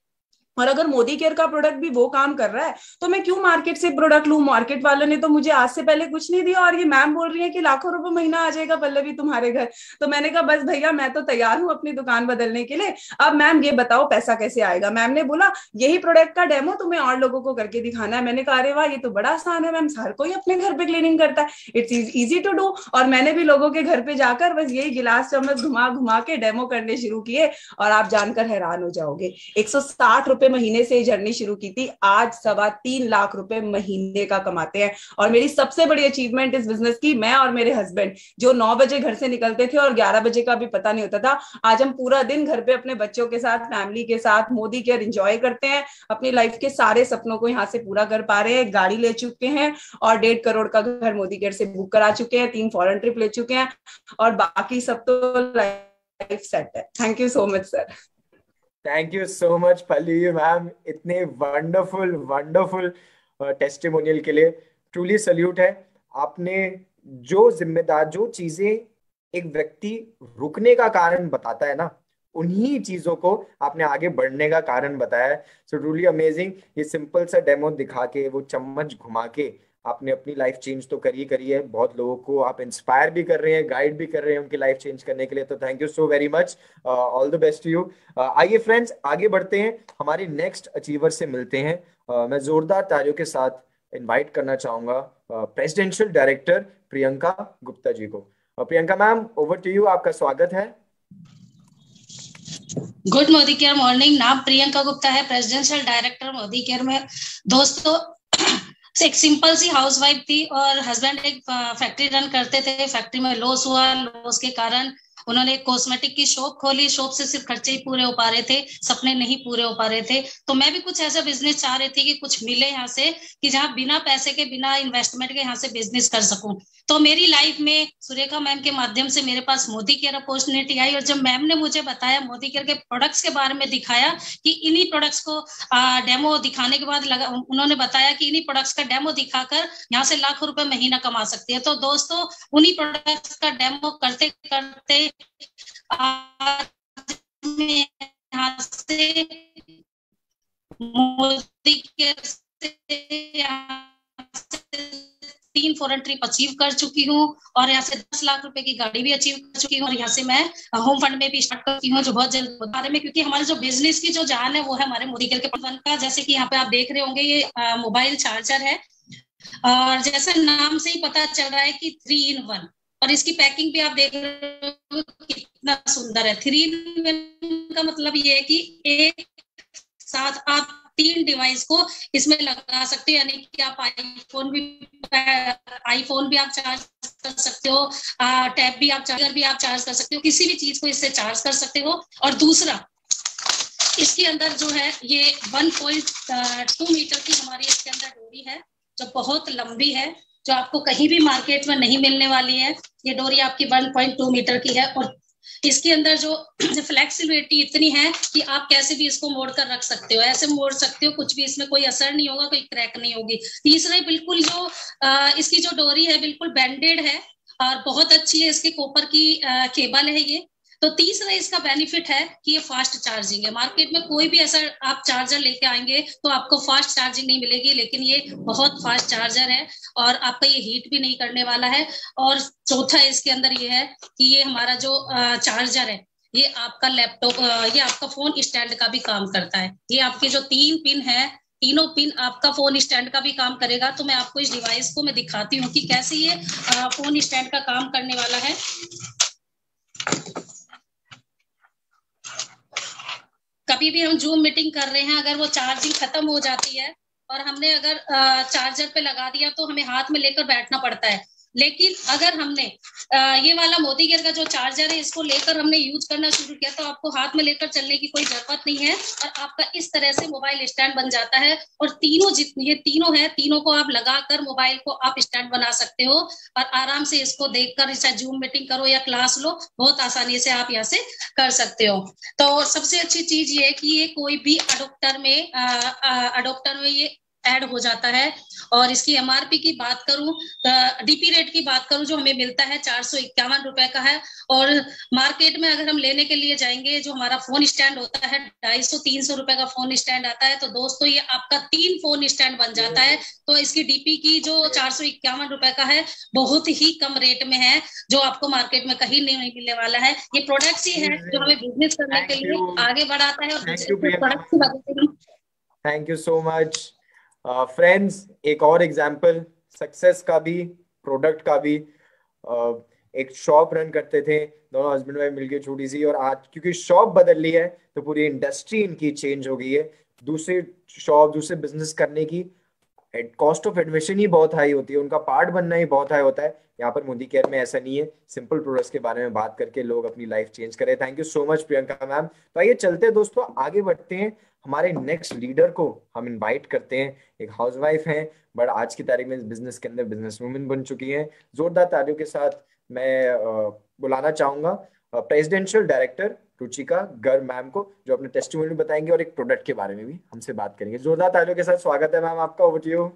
और अगर मोदी केयर का प्रोडक्ट भी वो काम कर रहा है तो मैं क्यों मार्केट से प्रोडक्ट लूं। मार्केट वालों ने तो मुझे आज से पहले कुछ नहीं दिया, और ये मैम बोल रही है कि लाखों रुपए महीना आ जाएगा पल्लवी तुम्हारे घर। तो मैंने कहा बस भैया मैं तो तैयार हूं अपनी दुकान बदलने के लिए, अब मैम ये बताओ पैसा कैसे आएगा। मैम ने बोला यही प्रोडक्ट का डेमो तुम्हें और लोगों को करके दिखाना है। मैंने कहा अरे वाह, ये तो बड़ा आसान है मैम, हर कोई अपने घर पे क्लीनिंग करता है, इट्स इजी टू डू। और मैंने भी लोगों के घर पे जाकर बस यही गिलास चम्मच घुमा घुमा के डेमो करने शुरू किए, और आप जानकर हैरान हो जाओगे, 160 रुपए महीने से जर्नी शुरू की थी, आज 3.25 लाख रुपए महीने का कमाते हैं। और मेरी सबसे बड़ी अचीवमेंट इस बिजनेस की, मैं और मेरे हस्बैंड जो 9 बजे घर से निकलते थे और 11 बजे का भी पता नहीं होता था, आज हम पूरा दिन घर पे अपने बच्चों के साथ, फैमिली के साथ मोदी केयर एंजॉय करते हैं, अपनी लाइफ के सारे सपनों को यहाँ से पूरा कर पा रहे हैं। गाड़ी ले चुके हैं और 1.5 करोड़ का घर मोदी केयर से बुक करा चुके हैं, 3 फॉरेन ट्रिप ले चुके हैं, और बाकी सब तो लाइफ सेट है। Thank you so much sir. Thank you so much Pallavi ma'am, इतने वंडरफुल वंडरफुल टेस्टिमोनियल के लिए ट्रूली सल्यूट है। आपने जो जिम्मेदार, जो चीजें एक व्यक्ति रुकने का कारण बताता है ना, उन्हीं चीजों को आपने आगे बढ़ने का कारण बताया है। सो ट्रूली अमेजिंग। ये सिंपल सा डेमो दिखा के, वो चम्मच घुमा के आपने अपनी लाइफ चेंज तो करी है, बहुत लोगों को आप इंस्पायर भी कर रहे हैं, गाइड भी कर रहे हैं उनकी लाइफ चेंज करने के लिए। तो thank you so very much, all the best to you. आइए फ्रेंड्स आगे बढ़ते हैं, हमारे नेक्स्ट अचीवर से मिलते हैं। मैं जोरदार तालियों के साथ इनवाइट करना चाहूंगा प्रेसिडेंशियल डायरेक्टर प्रियंका गुप्ता जी को। Priyanka ma'am, over to you, आपका स्वागत है। Good Modicare morning. नाम प्रियंका गुप्ता है, प्रेसिडेंशियल डायरेक्टर मोदी केयर में। दोस्तों, एक सिंपल सी हाउसवाइफ थी और हस्बैंड एक फैक्ट्री रन करते थे। फैक्ट्री में लॉस हुआ, लॉस के कारण उन्होंने एक कॉस्मेटिक की शॉप खोली। शॉप से सिर्फ खर्चे ही पूरे हो पा रहे थे, सपने नहीं पूरे हो पा रहे थे। तो मैं भी कुछ ऐसा बिजनेस चाह रही थी कि कुछ मिले यहाँ से, कि जहाँ बिना पैसे के, बिना इन्वेस्टमेंट के यहाँ से बिजनेस कर सकूं। तो मेरी लाइफ में सुरेखा मैम के माध्यम से मेरे पास मोदी केयर अपॉर्चुनिटी आई। और जब मैम ने मुझे बताया, मोदी केयर के प्रोडक्ट्स के बारे में दिखाया कि इन्हीं प्रोडक्ट्स को डेमो दिखाने के बाद उन्होंने बताया कि इन्हीं प्रोडक्ट्स का डेमो दिखाकर यहाँ से लाखों रुपए महीना कमा सकती है। तो दोस्तों, उन्हीं प्रोडक्ट्स का डेमो करते करते आज मैं यहाँ से मोदी केयर से 3 फॉरेन ट्रिप अचीव कर चुकी हूँ और यहाँ से 10 लाख रुपए की गाड़ी भी अचीव कर चुकी हूँ। और यहाँ से मैं होम फंड में भी स्टार्ट करती हूँ, जो बहुत जल्द बता रहे में, क्योंकि हमारे जो बिजनेस की जो जान है वो है हमारे मोदी केयर के वन का। जैसे कि यहाँ पे आप देख रहे होंगे, ये मोबाइल चार्जर है और जैसे नाम से ही पता चल रहा है कि 3 in 1। और इसकी पैकिंग भी आप देख रहे हो कितना सुंदर है। 3 in 1 का मतलब ये है कि एक साथ आप 3 डिवाइस को इसमें लगा सकते हो। यानी कि आप आईफोन भी आप चार्ज कर सकते हो, टैब भी आप चार्ज कर सकते हो, किसी भी चीज को इससे चार्ज कर सकते हो। और दूसरा, इसके अंदर जो है ये 1.2 मीटर की हमारी इसके अंदर डोरी है, जो बहुत लंबी है, जो आपको कहीं भी मार्केट में नहीं मिलने वाली है। ये डोरी आपकी 1.2 मीटर की है और इसके अंदर जो फ्लेक्सिबिलिटी इतनी है कि आप कैसे भी इसको मोड़ कर रख सकते हो, ऐसे मोड़ सकते हो, कुछ भी इसमें कोई असर नहीं होगा, कोई क्रैक नहीं होगी। तीसरा, बिल्कुल जो इसकी जो डोरी है बिल्कुल बैंडेड है और बहुत अच्छी है। इसके कॉपर की केबल है ये। तो तीसरा इसका बेनिफिट है कि ये फास्ट चार्जिंग है। मार्केट में कोई भी ऐसा आप चार्जर लेके आएंगे तो आपको फास्ट चार्जिंग नहीं मिलेगी, लेकिन ये बहुत फास्ट चार्जर है और आपका ये हीट भी नहीं करने वाला है। और चौथा इसके अंदर ये है कि ये हमारा जो चार्जर है, ये आपका लैपटॉप, ये आपका फोन स्टैंड का भी काम करता है। ये आपके जो 3 पिन है, तीनों पिन आपका फोन स्टैंड का भी काम करेगा। तो मैं आपको इस डिवाइस को मैं दिखाती हूँ कि कैसे ये फोन स्टैंड का काम करने वाला है। कभी भी हम जूम मीटिंग कर रहे हैं, अगर वो चार्जिंग खत्म हो जाती है और हमने अगर चार्जर पे लगा दिया तो हमें हाथ में लेकर बैठना पड़ता है। लेकिन अगर हमने ये वाला मोदी केयर का जो चार्जर है, इसको लेकर हमने यूज करना शुरू किया तो आपको हाथ में लेकर चलने की कोई जरूरत नहीं है और आपका इस तरह से मोबाइल स्टैंड बन जाता है। और तीनों ये तीनों है, तीनों को आप लगाकर मोबाइल को आप स्टैंड बना सकते हो और आराम से इसको देखकर, चाहे जूम मीटिंग करो या क्लास लो, बहुत आसानी से आप यहाँ से कर सकते हो। तो सबसे अच्छी चीज ये है कि ये कोई भी अडोप्टर में ये ऐड हो जाता है। और इसकी एमआरपी की बात करूं, डीपी रेट की बात करूं, जो हमें मिलता है 451 रुपए का है। और मार्केट में अगर हम लेने के लिए जाएंगे, जो हमारा फोन स्टैंड होता है 250-300 रुपए का फोन स्टैंड आता है। तो दोस्तों, ये आपका 3 फोन स्टैंड बन जाता है। तो इसकी डीपी की जो 451 रुपए का है, बहुत ही कम रेट में है, जो आपको मार्केट में कहीं नहीं मिलने वाला है। ये प्रोडक्ट ही है जो हमें बिजनेस करने के लिए आगे बढ़ाता है। और thank you so much friends. एक और एग्जांपल सक्सेस का भी, प्रोडक्ट का भी। एक शॉप रन करते थे दोनों हस्बैंड वाइफ मिलकर, छोटी सी, और आज क्योंकि शॉप बदल ली है तो पूरी इंडस्ट्री इनकी चेंज हो गई है। दूसरे शॉप, दूसरे बिजनेस करने की कॉस्ट ऑफ एडमिशन ही बहुत हाई होती है, उनका पार्ट बनना ही बहुत हाई होता है। यहाँ पर मोदी केयर में ऐसा नहीं है। सिंपल प्रोडक्ट्स के बारे में बात करके लोग अपनी लाइफ चेंज करें। Thank you so much Priyanka ma'am. तो आइए चलते हैं दोस्तों, आगे बढ़ते हैं। हमारे नेक्स्ट लीडर को हम इनवाइट करते हैं। एक हाउसवाइफ हैं, बट आज की तारीख में इस बिजनेस के अंदर बिजनेस वुमेन बन चुकी हैं। जोरदार तालियों के साथ मैं बुलाना चाहूंगा presidential director Ruchika Garg ma'am को, जो अपने टेस्टिमोनी बताएंगे और एक प्रोडक्ट के बारे में भी हमसे बात करेंगे। जोरदार तालियों के साथ स्वागत है मैम आपका, over to you.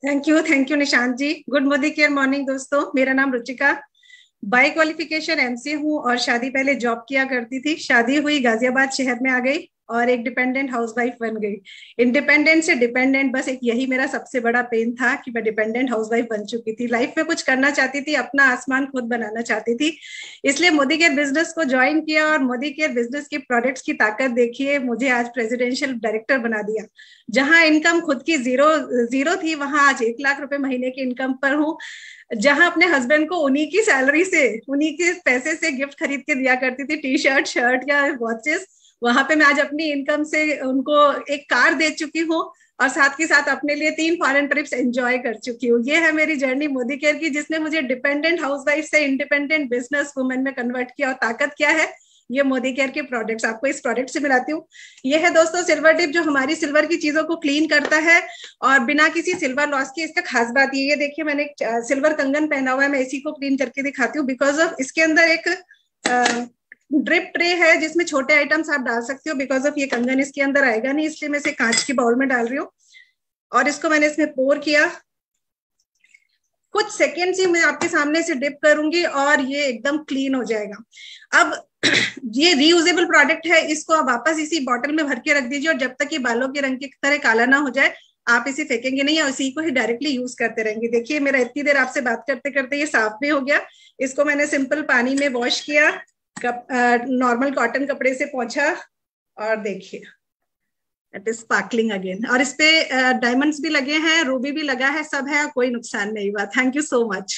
Thank you Nishant ji. Good Modicare morning दोस्तों। मेरा नाम रुचिका, बाय क्वालिफिकेशन एमसीए हूँ और शादी पहले जॉब किया करती थी। शादी हुई, गाजियाबाद शहर में आ गई और एक डिपेंडेंट हाउसवाइफ बन गई। इंडिपेंडेंट से डिपेंडेंट, बस एक यही मेरा सबसे बड़ा पेन था कि मैं डिपेंडेंट हाउसवाइफ बन चुकी थी। लाइफ में कुछ करना चाहती थी, अपना आसमान खुद बनाना चाहती थी, इसलिए मोदी केयर बिजनेस को ज्वाइन किया। और मोदी केयर बिजनेस के प्रोडक्ट्स की ताकत देखिए, मुझे आज प्रेसिडेंशियल डायरेक्टर बना दिया। जहां इनकम खुद की जीरो थी, वहां आज 1 लाख रुपए महीने की इनकम पर हूँ। जहां अपने हस्बैंड को उन्हीं की सैलरी से, उन्हीं के पैसे से गिफ्ट खरीद के दिया करती थी, टी शर्ट, शर्ट या वॉचेस, वहां पे मैं आज अपनी इनकम से उनको एक कार दे चुकी हूँ और साथ के साथ अपने लिए 3 फॉरेन ट्रिप्स एंजॉय कर चुकी हूँ। ये है मेरी जर्नी मोदी केयर की, जिसने मुझे डिपेंडेंट हाउसवाइफ से इंडिपेंडेंट बिजनेस वुमेन में कन्वर्ट किया। और ताकत क्या है, ये मोदी केयर के प्रोडक्ट्स। आपको इस प्रोडक्ट से मिलाती हूँ। ये है दोस्तों सिल्वर टिप, जो हमारी सिल्वर की चीजों को क्लीन करता है और बिना किसी सिल्वर लॉस की। इसका खास बात ये देखिए, मैंने एक सिल्वर कंगन पहना हुआ है, मैं इसी को क्लीन करके दिखाती हूँ। बिकॉज ऑफ इसके अंदर एक ड्रिप ट्रे है जिसमें छोटे आइटम्स आप डाल सकते हो। बिकॉज ऑफ ये कंगन इसके अंदर आएगा नहीं, इसलिए मैं इसे कांच की बाउल में डाल रही हूँ और इसको मैंने इसमें पोर किया। कुछ सेकेंड ही मैं आपके सामने से डिप करूंगी और ये एकदम क्लीन हो जाएगा। अब ये रीयूजेबल प्रोडक्ट है, इसको आप वापस इसी बॉटल में भर के रख दीजिए और जब तक ये बालों के रंग की तरह काला ना हो जाए आप इसे फेंकेंगे नहीं और इसी को ही डायरेक्टली यूज करते रहेंगे। देखिए मेरा इतनी देर आपसे बात करते करते ये साफ भी हो गया। इसको मैंने सिंपल पानी में वॉश किया, नॉर्मल कॉटन कपड़े से पोंछा और देखिए इट इज स्पार्कलिंग अगेन। और इस पे डायमंड्स भी लगे हैं, रूबी भी लगा है, सब है, कोई नुकसान नहीं हुआ। Thank you so much.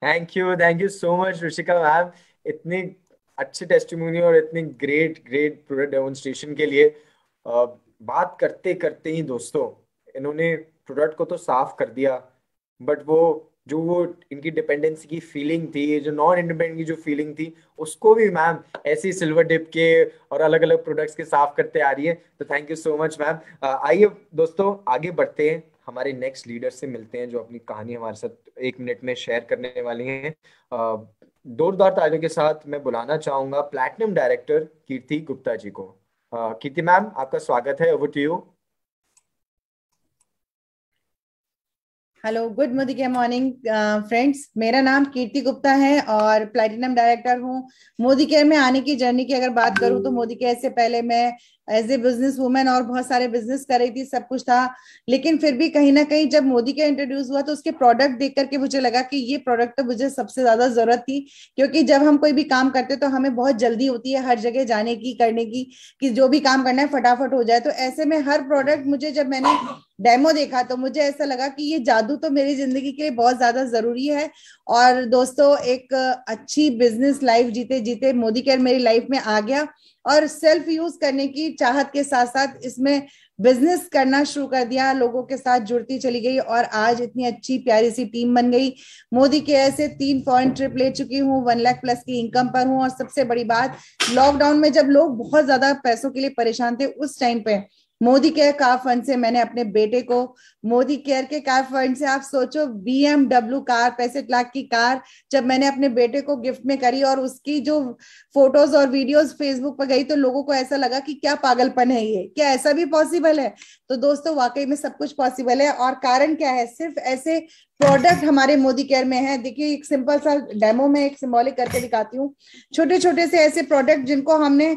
Thank you so much Ruchika ma'am, इतनी अच्छे टेस्टिमोनी और इतनी ग्रेट प्रोडक्ट डेमोन्स्ट्रेशन के लिए। बात करते करते ही दोस्तों इन्होंने प्रोडक्ट को तो साफ कर दिया, बट वो इनकी डिपेंडेंसी की फीलिंग थी, जो नॉन इंडिपेंडेंट की जो फीलिंग थी, उसको भी मैम ऐसे ही सिल्वर डिप के और अलग अलग प्रोडक्ट्स के साफ करते आ रही है। तो thank you so much ma'am. आइए दोस्तों आगे बढ़ते हैं, हमारे नेक्स्ट लीडर से मिलते हैं जो अपनी कहानी हमारे साथ 1 मिनट में शेयर करने वाली हैं। जोरदार तालियों के साथ मैं बुलाना चाहूंगा प्लैटिनम डायरेक्टर कीर्ति गुप्ता जी को। कीर्ति मैम आपका स्वागत है, over to you. Hello, good Modicare morning friends. मेरा नाम कीर्ति गुप्ता है और प्लैटिनम डायरेक्टर हूँ। मोदी केयर में आने की जर्नी की अगर बात करूँ तो मोदी केयर से पहले मैं एज ए बिजनेस वुमेन और बहुत सारे बिजनेस कर रही थी, सब कुछ था। लेकिन फिर भी कहीं ना कहीं जब मोदी केयर इंट्रोड्यूस हुआ तो उसके प्रोडक्ट देख करके मुझे लगा कि ये प्रोडक्ट तो मुझे सबसे ज्यादा जरूरत थी। क्योंकि जब हम कोई भी काम करते तो हमें बहुत जल्दी होती है हर जगह जाने की, करने की, कि जो भी काम करना है फटाफट हो जाए। तो ऐसे में हर प्रोडक्ट मुझे, जब मैंने डेमो देखा तो मुझे ऐसा लगा कि ये जादू तो मेरी जिंदगी के बहुत ज्यादा जरूरी है। और दोस्तों एक अच्छी बिजनेस लाइफ जीते जीते मोदी केयर मेरी लाइफ में आ गया और सेल्फ यूज करने की चाहत के साथ साथ इसमें बिजनेस करना शुरू कर दिया, लोगों के साथ जुड़ती चली गई और आज इतनी अच्छी प्यारी सी टीम बन गई। मोदी केयर से 3 फॉरेन ट्रिप ले चुकी हूँ, 1 लाख प्लस की इनकम पर हूँ। और सबसे बड़ी बात, लॉकडाउन में जब लोग बहुत ज्यादा पैसों के लिए परेशान थे, उस टाइम पे मोदी केयर कार फंड से मैंने अपने बेटे को, मोदी केयर के कार फंड से, आप सोचो BMW कार, 65 लाख की कार जब मैंने अपने बेटे को गिफ्ट में करी और उसकी जो फोटोज और वीडियोस फेसबुक पर गई तो लोगों को ऐसा लगा कि क्या पागलपन है ये, क्या ऐसा भी पॉसिबल है। तो दोस्तों वाकई में सब कुछ पॉसिबल है। और कारण क्या है, सिर्फ ऐसे प्रोडक्ट हमारे मोदी केयर में है। देखिए एक सिंपल सा डेमो में एक सिंबॉलिक करके दिखाती हूँ। छोटे छोटे से ऐसे प्रोडक्ट जिनको हमने,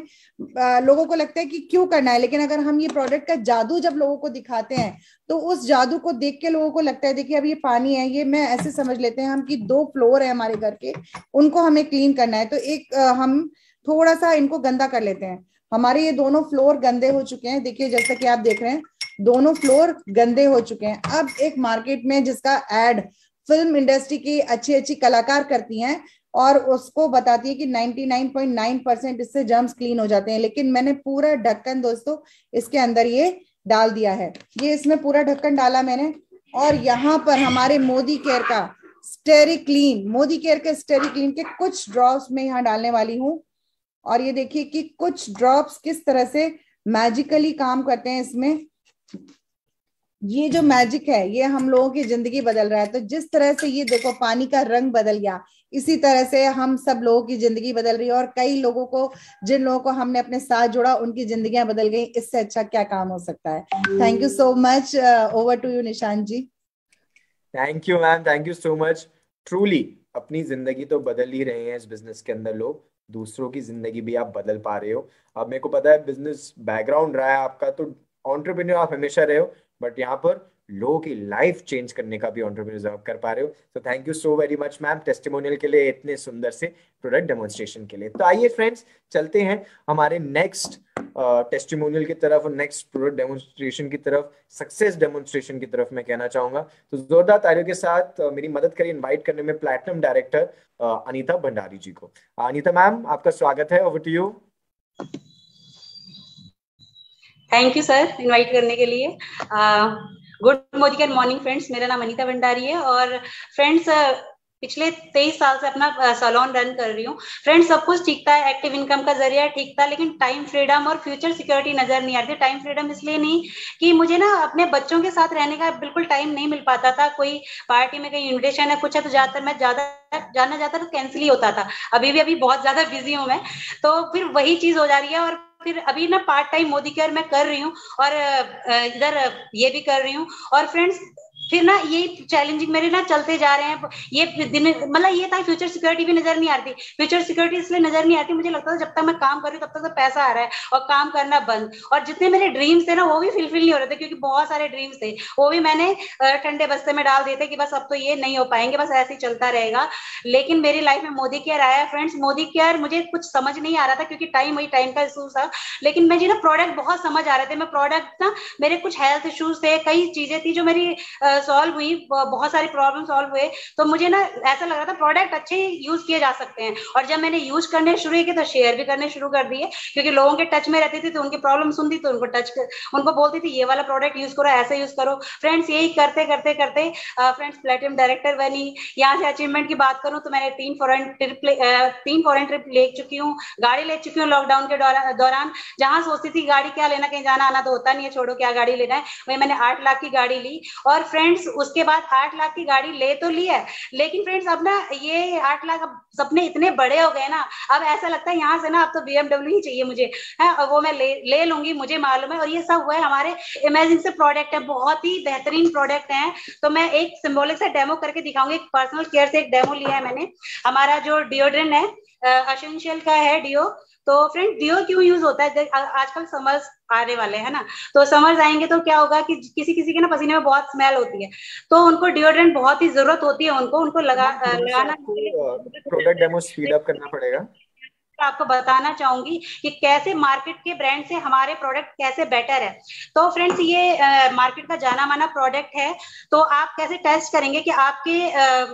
लोगों को लगता है कि क्यों करना है, लेकिन अगर हम ये प्रोडक्ट का जादू जब लोगों को दिखाते हैं तो उस जादू को देख के लोगों को लगता है, देखिए अब ये पानी है, ये मैं ऐसे समझ लेते हैं हम कि 2 फ्लोर है हमारे घर के, उनको हमें क्लीन करना है। तो एक हम थोड़ा सा इनको गंदा कर लेते हैं। हमारे ये दोनों फ्लोर गंदे हो चुके हैं, देखिए जैसा कि आप देख रहे हैं दोनों फ्लोर गंदे हो चुके हैं। अब एक मार्केट में जिसका एड फिल्म इंडस्ट्री की अच्छी अच्छी कलाकार करती हैं और उसको बताती है कि 99.9% इससे जर्म्स क्लीन हो जाते हैं, लेकिन मैंने पूरा ढक्कन दोस्तों इसके अंदर ये डाल दिया है। ये इसमें पूरा ढक्कन डाला मैंने और यहाँ पर हमारे मोदी केयर का स्टेरिक्लीन, मोदी केयर के स्टेरिक्लीन के कुछ ड्रॉप्स में यहाँ डालने वाली हूँ। और ये देखिए कि कुछ ड्रॉप्स किस तरह से मैजिकली काम करते हैं इसमें। ये जो मैजिक है ये हम लोगों की जिंदगी बदल रहा है। तो जिस तरह से ये देखो पानी का रंग बदल गया, इसी तरह से हम सब लोगों की जिंदगी बदल रही है और कई लोगों को, जिन लोगों को हमने अपने साथ जोड़ा, उनकी जिंदगियां बदल गई। इससे अच्छा क्या काम हो सकता है। Thank you so much. Over to you Nishant ji. Thank you ma'am, thank you so much. Truly अपनी जिंदगी तो बदल ही रहे हैं इस बिजनेस के अंदर लोग, दूसरों की जिंदगी भी आप बदल पा रहे हो। अब मेरे को पता है बिजनेस बैकग्राउंड रहा है आपका, तो एंटरप्रेन्योर आप हमेशा रहे हो, बट यहाँ पर लोगों की लाइफ चेंज करने का भी एंटरप्रेन्योर आप कर पा रहे हो। तो thank you so very much ma'am, testimonial के लिए, इतने सुंदर से प्रोडक्ट डेमोन्स्ट्रेशन के लिए। तो आइए फ्रेंड्स, चलते हैं हमारे नेक्स्ट टेस्टिमोनियल की तरफ और नेक्स्ट प्रोडक्ट डेमोन्स्ट्रेशन की तरफ, सक्सेस डेमोन्स्ट्रेशन की तरफ मैं कहना चाहूंगा। तो जोरदार तालियों के साथ मेरी मदद करिए इनवाइट करने में प्लैटिनम डायरेक्टर अनीता भंडारी जी को। अनीता मैम, आपका स्वागत है, over to you. Thank you sir invite करने के लिए। गुड मॉर्निंग मॉर्निंग फ्रेंड्स, मेरा नाम अनीता भंडारी है और फ्रेंड्स पिछले 23 साल से अपना सैलून रन कर रही हूँ। फ्रेंड्स सब कुछ ठीक था, एक्टिव इनकम का जरिया ठीक था, लेकिन टाइम फ्रीडम और फ्यूचर सिक्योरिटी नजर नहीं आ रही थी। टाइम फ्रीडम इसलिए नहीं कि मुझे ना अपने बच्चों के साथ रहने का बिल्कुल टाइम नहीं मिल पाता था। कोई पार्टी में कहीं इन्विटेशन है कुछ है तो ज्यादातर मैं जाना जाता तो कैंसिल ही होता था। अभी बहुत ज्यादा बिजी हूँ मैं, तो फिर वही चीज हो जा रही है। और फिर अभी ना पार्ट टाइम मोदी केयर मैं कर रही हूँ और इधर ये भी कर रही हूँ। और फ्रेंड्स फिर ना ये चैलेंजिंग मेरे ना चलते जा रहे हैं। ये दिन मतलब ये था, फ्यूचर सिक्योरिटी भी नजर नहीं आती। फ्यूचर सिक्योरिटी इसलिए नजर नहीं आती, मुझे लगता था जब तक मैं काम कर रही हूँ तब तक तो पैसा आ रहा है और काम करना बंद। और जितने मेरे ड्रीम्स थे ना वो भी फुलफिल नहीं हो रहे थे, क्योंकि बहुत सारे ड्रीम्स थे वो भी मैंने ठंडे बस्ते में डाल दिए थे कि बस अब तो ये नहीं हो पाएंगे, बस ऐसे ही चलता रहेगा। लेकिन मेरी लाइफ में मोदी केयर आया फ्रेंड्स। मोदी केयर मुझे कुछ समझ नहीं आ रहा था क्योंकि वही टाइम का इशू था, लेकिन मुझे ना प्रोडक्ट बहुत समझ आ रहे थे। मैं प्रोडक्ट ना, मेरे कुछ हेल्थ इश्यूज थे, कई चीजें थी जो मेरी सॉल्व हुई, बहुत सारी प्रॉब्लम सॉल्व हुए। तो मुझे ना ऐसा लग रहा था प्रोडक्ट अच्छे यूज किए जा सकते हैं। और जब मैंने यूज करने शुरू किए तो शेयर भी करने शुरू कर दिए, क्योंकि लोगों के टच में रहती थी तो उनकी प्रॉब्लम सुनती तो उनको बोलती थी ये वाला प्रोडक्ट यूज करो, ऐसे यूज करो। फ्रेंड्स यही करते करते करते फ्रेंड्स प्लैटिनम डायरेक्टर बनी। यहाँ से अचीवमेंट की बात करूँ तो मैंने 3 फॉरेन ट्रिप ले चुकी हूँ, गाड़ी ले चुकी हूँ लॉकडाउन के दौरान। जहां सोचती थी गाड़ी क्या लेना, कहीं जाना आना तो होता नहीं है, छोड़ो क्या गाड़ी लेना है, वही मैंने 8 लाख की गाड़ी ली। और फ्रेंड्स उसके बाद 8 लाख की गाड़ी ले तो ली है, लेकिन फ्रेंड्स अब ना ये 8 लाख अब सपने इतने बड़े हो गए ना, अब ऐसा लगता है यहाँ से ना अब तो BMW ही चाहिए मुझे है, और वो मैं ले लूंगी, मुझे मालूम है। और ये सब हुआ है हमारे इमेजिन से प्रोडक्ट है, बहुत ही बेहतरीन प्रोडक्ट है। तो मैं एक सिंबॉलिक सा डेमो करके दिखाऊंगी। एक पर्सनल केयर से एक डेमो लिया है मैंने। हमारा जो डिओड्रेंट है एसेंशियल का है डिओ। तो फ्रेंड डिओ क्यों यूज होता है, आजकल समर्स आने वाले है ना, तो समर्स आएंगे तो क्या होगा कि किसी किसी के ना पसीने में बहुत स्मेल होती है, तो उनको डिओड्रेंट बहुत ही जरूरत होती है, उनको लगाना। प्रोडक्ट डेमो स्पीड अप करना पड़ेगा। आपको बताना चाहूंगी कि कैसे मार्केट के ब्रांड से हमारे प्रोडक्ट कैसे बेटर है। तो फ्रेंड्स ये मार्केट का जाना माना प्रोडक्ट है, तो आप कैसे टेस्ट करेंगे कि आपके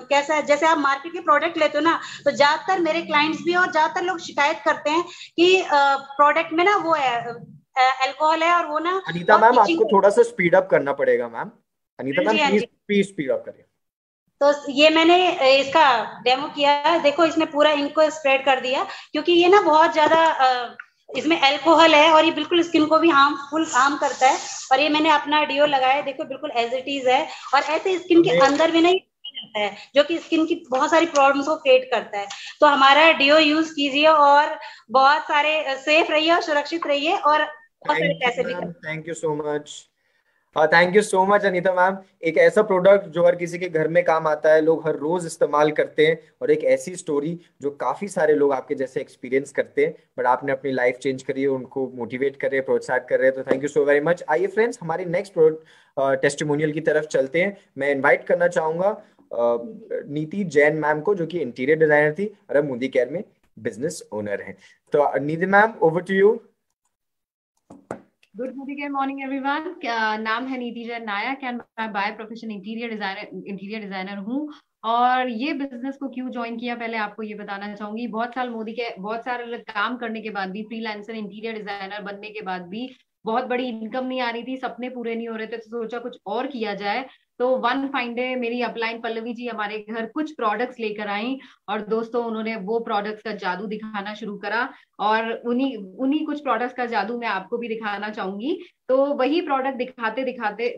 कैसा है। जैसे आप मार्केट के प्रोडक्ट लेते हो ना, तो ज्यादातर मेरे क्लाइंट्स भी और ज्यादातर लोग शिकायत करते हैं कि प्रोडक्ट में ना वो है अल्कोहल है, और वो ना अनीता मैम आपको थोड़ा सा स्पीड अप करना पड़ेगा ma'am. Anita ma'am please speed up करिए। तो ये मैंने इसका डेमो किया, देखो इसने पूरा इंक को स्प्रेड कर दिया, क्योंकि ये ना बहुत ज्यादा इसमें अल्कोहल है और ये बिल्कुल स्किन को भी हार्म करता है। और ये मैंने अपना डिओ लगाया, देखो बिल्कुल एज इट इज है, और ऐसे स्किन के अंदर भी नहीं जाता है, जो कि स्किन की बहुत सारी प्रॉब्लम्स को क्रिएट करता है। तो हमारा डिओ यूज कीजिए और बहुत सारे सेफ रहिए और सुरक्षित रहिए, और बहुत सारे पैसे भी। Thank you so much, thank you so much Anita ma'am. एक ऐसा प्रोडक्ट जो हर किसी के घर में काम आता है, लोग हर रोज इस्तेमाल करते हैं, और एक ऐसी स्टोरी जो काफी सारे लोग आपके जैसे एक्सपीरियंस करते हैं, बट आपने अपनी लाइफ चेंज करी है, उनको मोटिवेट कर रहे हैं, प्रोत्साहित कर रहे हैं। तो thank you so very much. आइए फ्रेंड्स हमारे नेक्स्ट टेस्टिमोनियल की तरफ चलते हैं। मैं इन्वाइट करना चाहूंगा नीति जैन मैम को, जो कि इंटीरियर डिजाइनर थी और अब मोदी केयर में बिजनेस ओनर है। तो Niti ma'am over to you. Good morning everyone. नाम है नीति जैन नायक एंड मैं बाय प्रोफेशन इंटीरियर डिजाइनर हूँ। और ये बिजनेस को क्यों ज्वाइन किया, पहले आपको ये बताना चाहूंगी। बहुत सारे काम करने के बाद भी, फ्रीलांसर इंटीरियर डिजाइनर बनने के बाद भी बहुत बड़ी इनकम नहीं आ रही थी, सपने पूरे नहीं हो रहे थे, तो सोचा कुछ और किया जाए। तो वन फाइन डे मेरी अपलाइन पल्लवी जी हमारे घर कुछ प्रोडक्ट्स लेकर आई, और दोस्तों उन्होंने वो प्रोडक्ट्स का जादू दिखाना शुरू करा, और उन्हीं कुछ प्रोडक्ट्स का जादू मैं आपको भी दिखाना चाहूंगी। तो वही प्रोडक्ट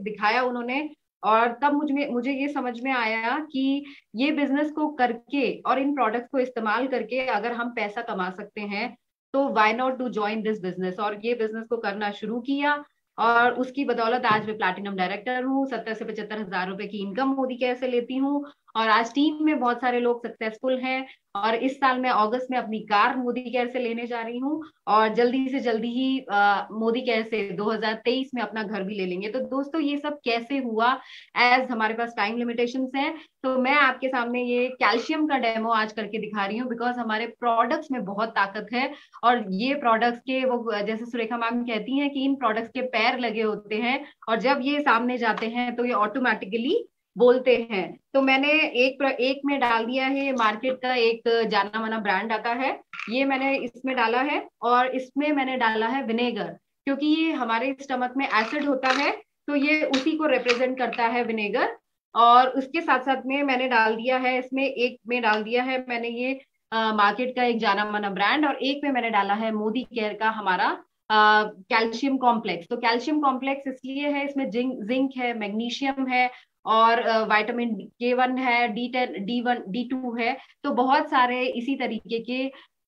दिखाया उन्होंने, और तब मुझे ये समझ में आया कि ये बिजनेस को करके और इन प्रोडक्ट्स को इस्तेमाल करके अगर हम पैसा कमा सकते हैं, तो why not to join this business. और ये बिजनेस को करना शुरू किया, और उसकी बदौलत आज मैं प्लैटिनम डायरेक्टर हूँ। 70 से 75 हजार रुपए की इनकम मोदी केयर से लेती हूँ, और आज टीम में बहुत सारे लोग सक्सेसफुल हैं। और इस साल मैं अगस्त में अपनी कार मोदी केयर से लेने जा रही हूँ, और जल्दी से जल्दी ही मोदी केयर से 2023 में अपना घर भी ले लेंगे। तो दोस्तों ये सब कैसे हुआ, एज हमारे पास टाइम लिमिटेशंस हैं, तो मैं आपके सामने ये कैल्शियम का डेमो आज करके दिखा रही हूँ, बिकॉज हमारे प्रोडक्ट्स में बहुत ताकत है। और ये प्रोडक्ट्स के वो, जैसे सुरेखा मैम कहती हैं कि इन प्रोडक्ट्स के पैर लगे होते हैं, और जब ये सामने जाते हैं तो ये ऑटोमेटिकली बोलते हैं। तो मैंने एक में डाल दिया है, मार्केट का एक जाना माना ब्रांड आता है, ये मैंने इसमें डाला है। और इसमें मैंने डाला है विनेगर, क्योंकि ये हमारे स्टमक में एसिड होता है, तो ये उसी को रिप्रेजेंट करता है विनेगर। और उसके साथ साथ में मैंने डाल दिया है, इसमें एक में डाल दिया है मैंने ये मार्केट का एक जाना माना ब्रांड, और एक में मैंने डाला है मोदी केयर का हमारा कैल्शियम कॉम्प्लेक्स। तो कैल्शियम कॉम्प्लेक्स इसलिए है, इसमें जिंक है, मैग्नीशियम है, और विटामिन K1 है, D10, D1, D2 है। तो बहुत सारे इसी तरीके के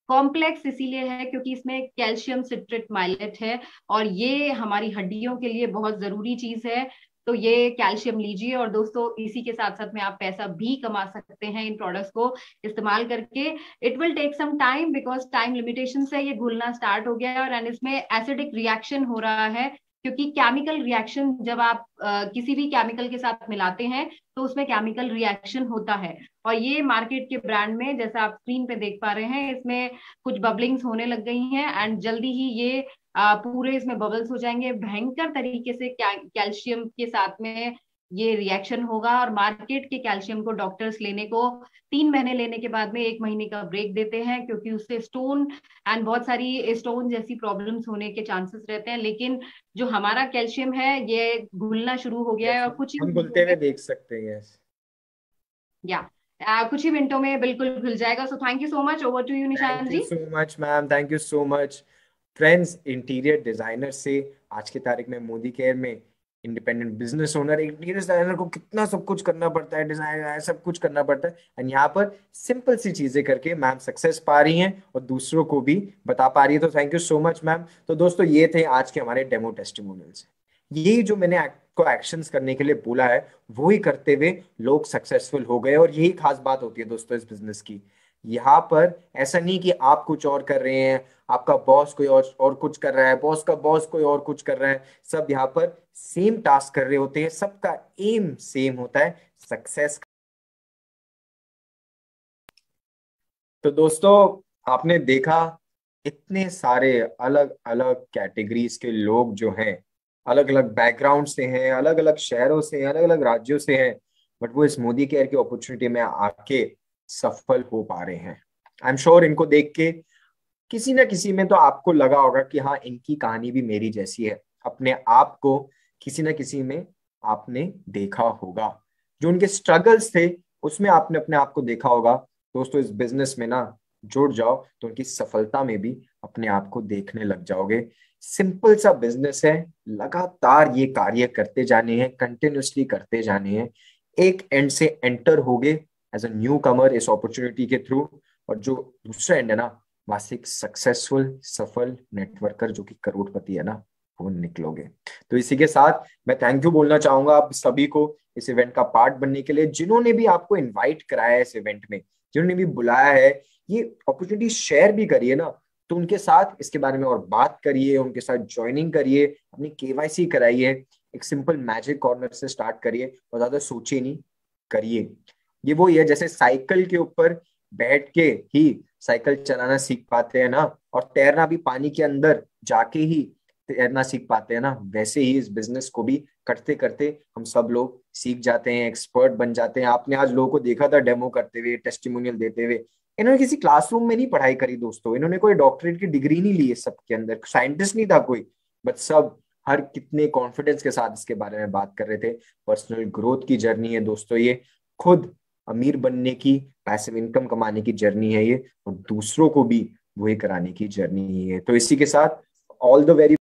कॉम्प्लेक्स इसीलिए है क्योंकि इसमें कैल्शियम सिट्रेट माइलेट है, और ये हमारी हड्डियों के लिए बहुत जरूरी चीज है। तो ये कैल्शियम लीजिए, और दोस्तों इसी के साथ साथ में आप पैसा भी कमा सकते हैं इन प्रोडक्ट्स को इस्तेमाल करके। It will take some time, because time limitation से ये घुलना स्टार्ट हो गया है, और इसमें एसिडिक रिएक्शन हो रहा है, क्योंकि केमिकल रिएक्शन जब आप किसी भी केमिकल के साथ मिलाते हैं तो उसमें केमिकल रिएक्शन होता है। और ये मार्केट के ब्रांड में, जैसा आप स्क्रीन पे देख पा रहे हैं, इसमें कुछ बबलिंग्स होने लग गई हैं, एंड जल्दी ही ये पूरे इसमें बबल्स हो जाएंगे। भयंकर तरीके से कैल्शियम के साथ में ये रिएक्शन होगा, और मार्केट के कैल्शियम को डॉक्टर्स लेने को 3 महीने लेने के बाद में 1 महीने का ब्रेक देते हैं, क्योंकि उससे स्टोन एंड बहुत सारी स्टोन जैसी प्रॉब्लम्स होने के चांसेस रहते हैं। लेकिन जो हमारा कैल्शियम है ये घुलना शुरू हो गया है, और कुछ हम घुलते हुए देख सकते हैं। कुछ ही मिनटों में बिल्कुल घुल जाएगा। So thank you so much, over to you Nishan ji. Thank you so much ma'am, thank you so much. Friends, interior designer से आज की तारीख में मोदी केयर में independent business owner, interior designer को कितना सब कुछ करना पड़ता है, डिजाइन सब कुछ करना पड़ता है, एंड यहाँ पर सिंपल सी चीजें करके मैम सक्सेस पा रही हैं और दूसरों को भी बता पा रही है। तो thank you so much ma'am. तो दोस्तों ये थे आज के हमारे डेमो टेस्टिमोनियल्स। यही जो मैंने को एक्शंस करने के लिए बोला है वो ही करते हुए लोग सक्सेसफुल हो गए, और यही खास बात होती है दोस्तों इस बिजनेस की। यहाँ पर ऐसा नहीं कि आप कुछ और कर रहे हैं, आपका बॉस कोई और कुछ कर रहा है, बॉस का बॉस कोई और कुछ कर रहा है, सब यहाँ पर सेम टास्क कर रहे होते हैं, सबका एम सेम होता है, सक्सेस। तो दोस्तों आपने देखा इतने सारे अलग अलग कैटेगरीज के लोग जो हैं, अलग अलग बैकग्राउंड से हैं, अलग अलग शहरों से हैं, अलग अलग राज्यों से हैं, बट वो इस मोदी केयर की अपॉर्चुनिटी में आके सफल हो पा रहे हैं। आई एम श्योर इनको देख के किसी ना किसी में तो आपको लगा होगा कि हाँ, इनकी कहानी भी मेरी जैसी है। अपने आप को किसी ना किसी में आपने देखा होगा, जो उनके स्ट्रगल्स थे उसमें आपने अपने आप को देखा होगा। दोस्तों इस बिजनेस में ना जुड़ जाओ तो उनकी सफलता में भी अपने आप को देखने लग जाओगे। सिंपल सा बिजनेस है, लगातार ये कार्य करते जाने हैं, कंटिन्यूसली करते जाने हैं, एक एंड से एंटर होगे एज अ न्यू कमर इस अपॉर्चुनिटी के थ्रू, और जो दूसरा एंड है ना, वहां से एक सक्सेसफुल सफल नेटवर्कर जो कि करोड़पति है ना, वो निकलोगे। तो इसी के साथ मैं थैंक यू बोलना चाहूंगा आप सभी को इस इवेंट का पार्ट बनने के लिए, जिन्होंने भी आपको इनवाइट कराया है इस इवेंट में, जिन्होंने भी बुलाया है, ये अपॉर्चुनिटी शेयर भी करिए ना, तो उनके साथ इसके बारे में और बात करिए, उनके साथ ज्वाइनिंग करिए, अपनी KYC कराइए, एक सिंपल मैजिक कॉर्नर से स्टार्ट करिए, और ज्यादा सोचिए नहीं, करिए। ये वो है जैसे साइकिल के ऊपर बैठ के ही साइकिल चलाना सीख पाते हैं ना, और तैरना भी पानी के अंदर जाके ही तैरना सीख पाते हैं ना, वैसे ही इस बिजनेस को भी करते करते हम सब लोग सीख जाते हैं, एक्सपर्ट बन जाते हैं। आपने आज लोगों को देखा था डेमो करते हुए, टेस्टिमोनियल देते हुए, इन्होंने किसी क्लासरूम में नहीं पढ़ाई करी दोस्तों, इन्होंने कोई डॉक्टरेट की डिग्री नहीं ली है, सबके अंदर साइंटिस्ट नहीं था कोई, बट सब हर कितने कॉन्फिडेंस के साथ इसके बारे में बात कर रहे थे। पर्सनल ग्रोथ की जर्नी है दोस्तों ये, खुद अमीर बनने की, पैसिव इनकम कमाने की जर्नी है ये, और दूसरों को भी वही कराने की जर्नी ही है। तो इसी के साथ ऑल द वेरी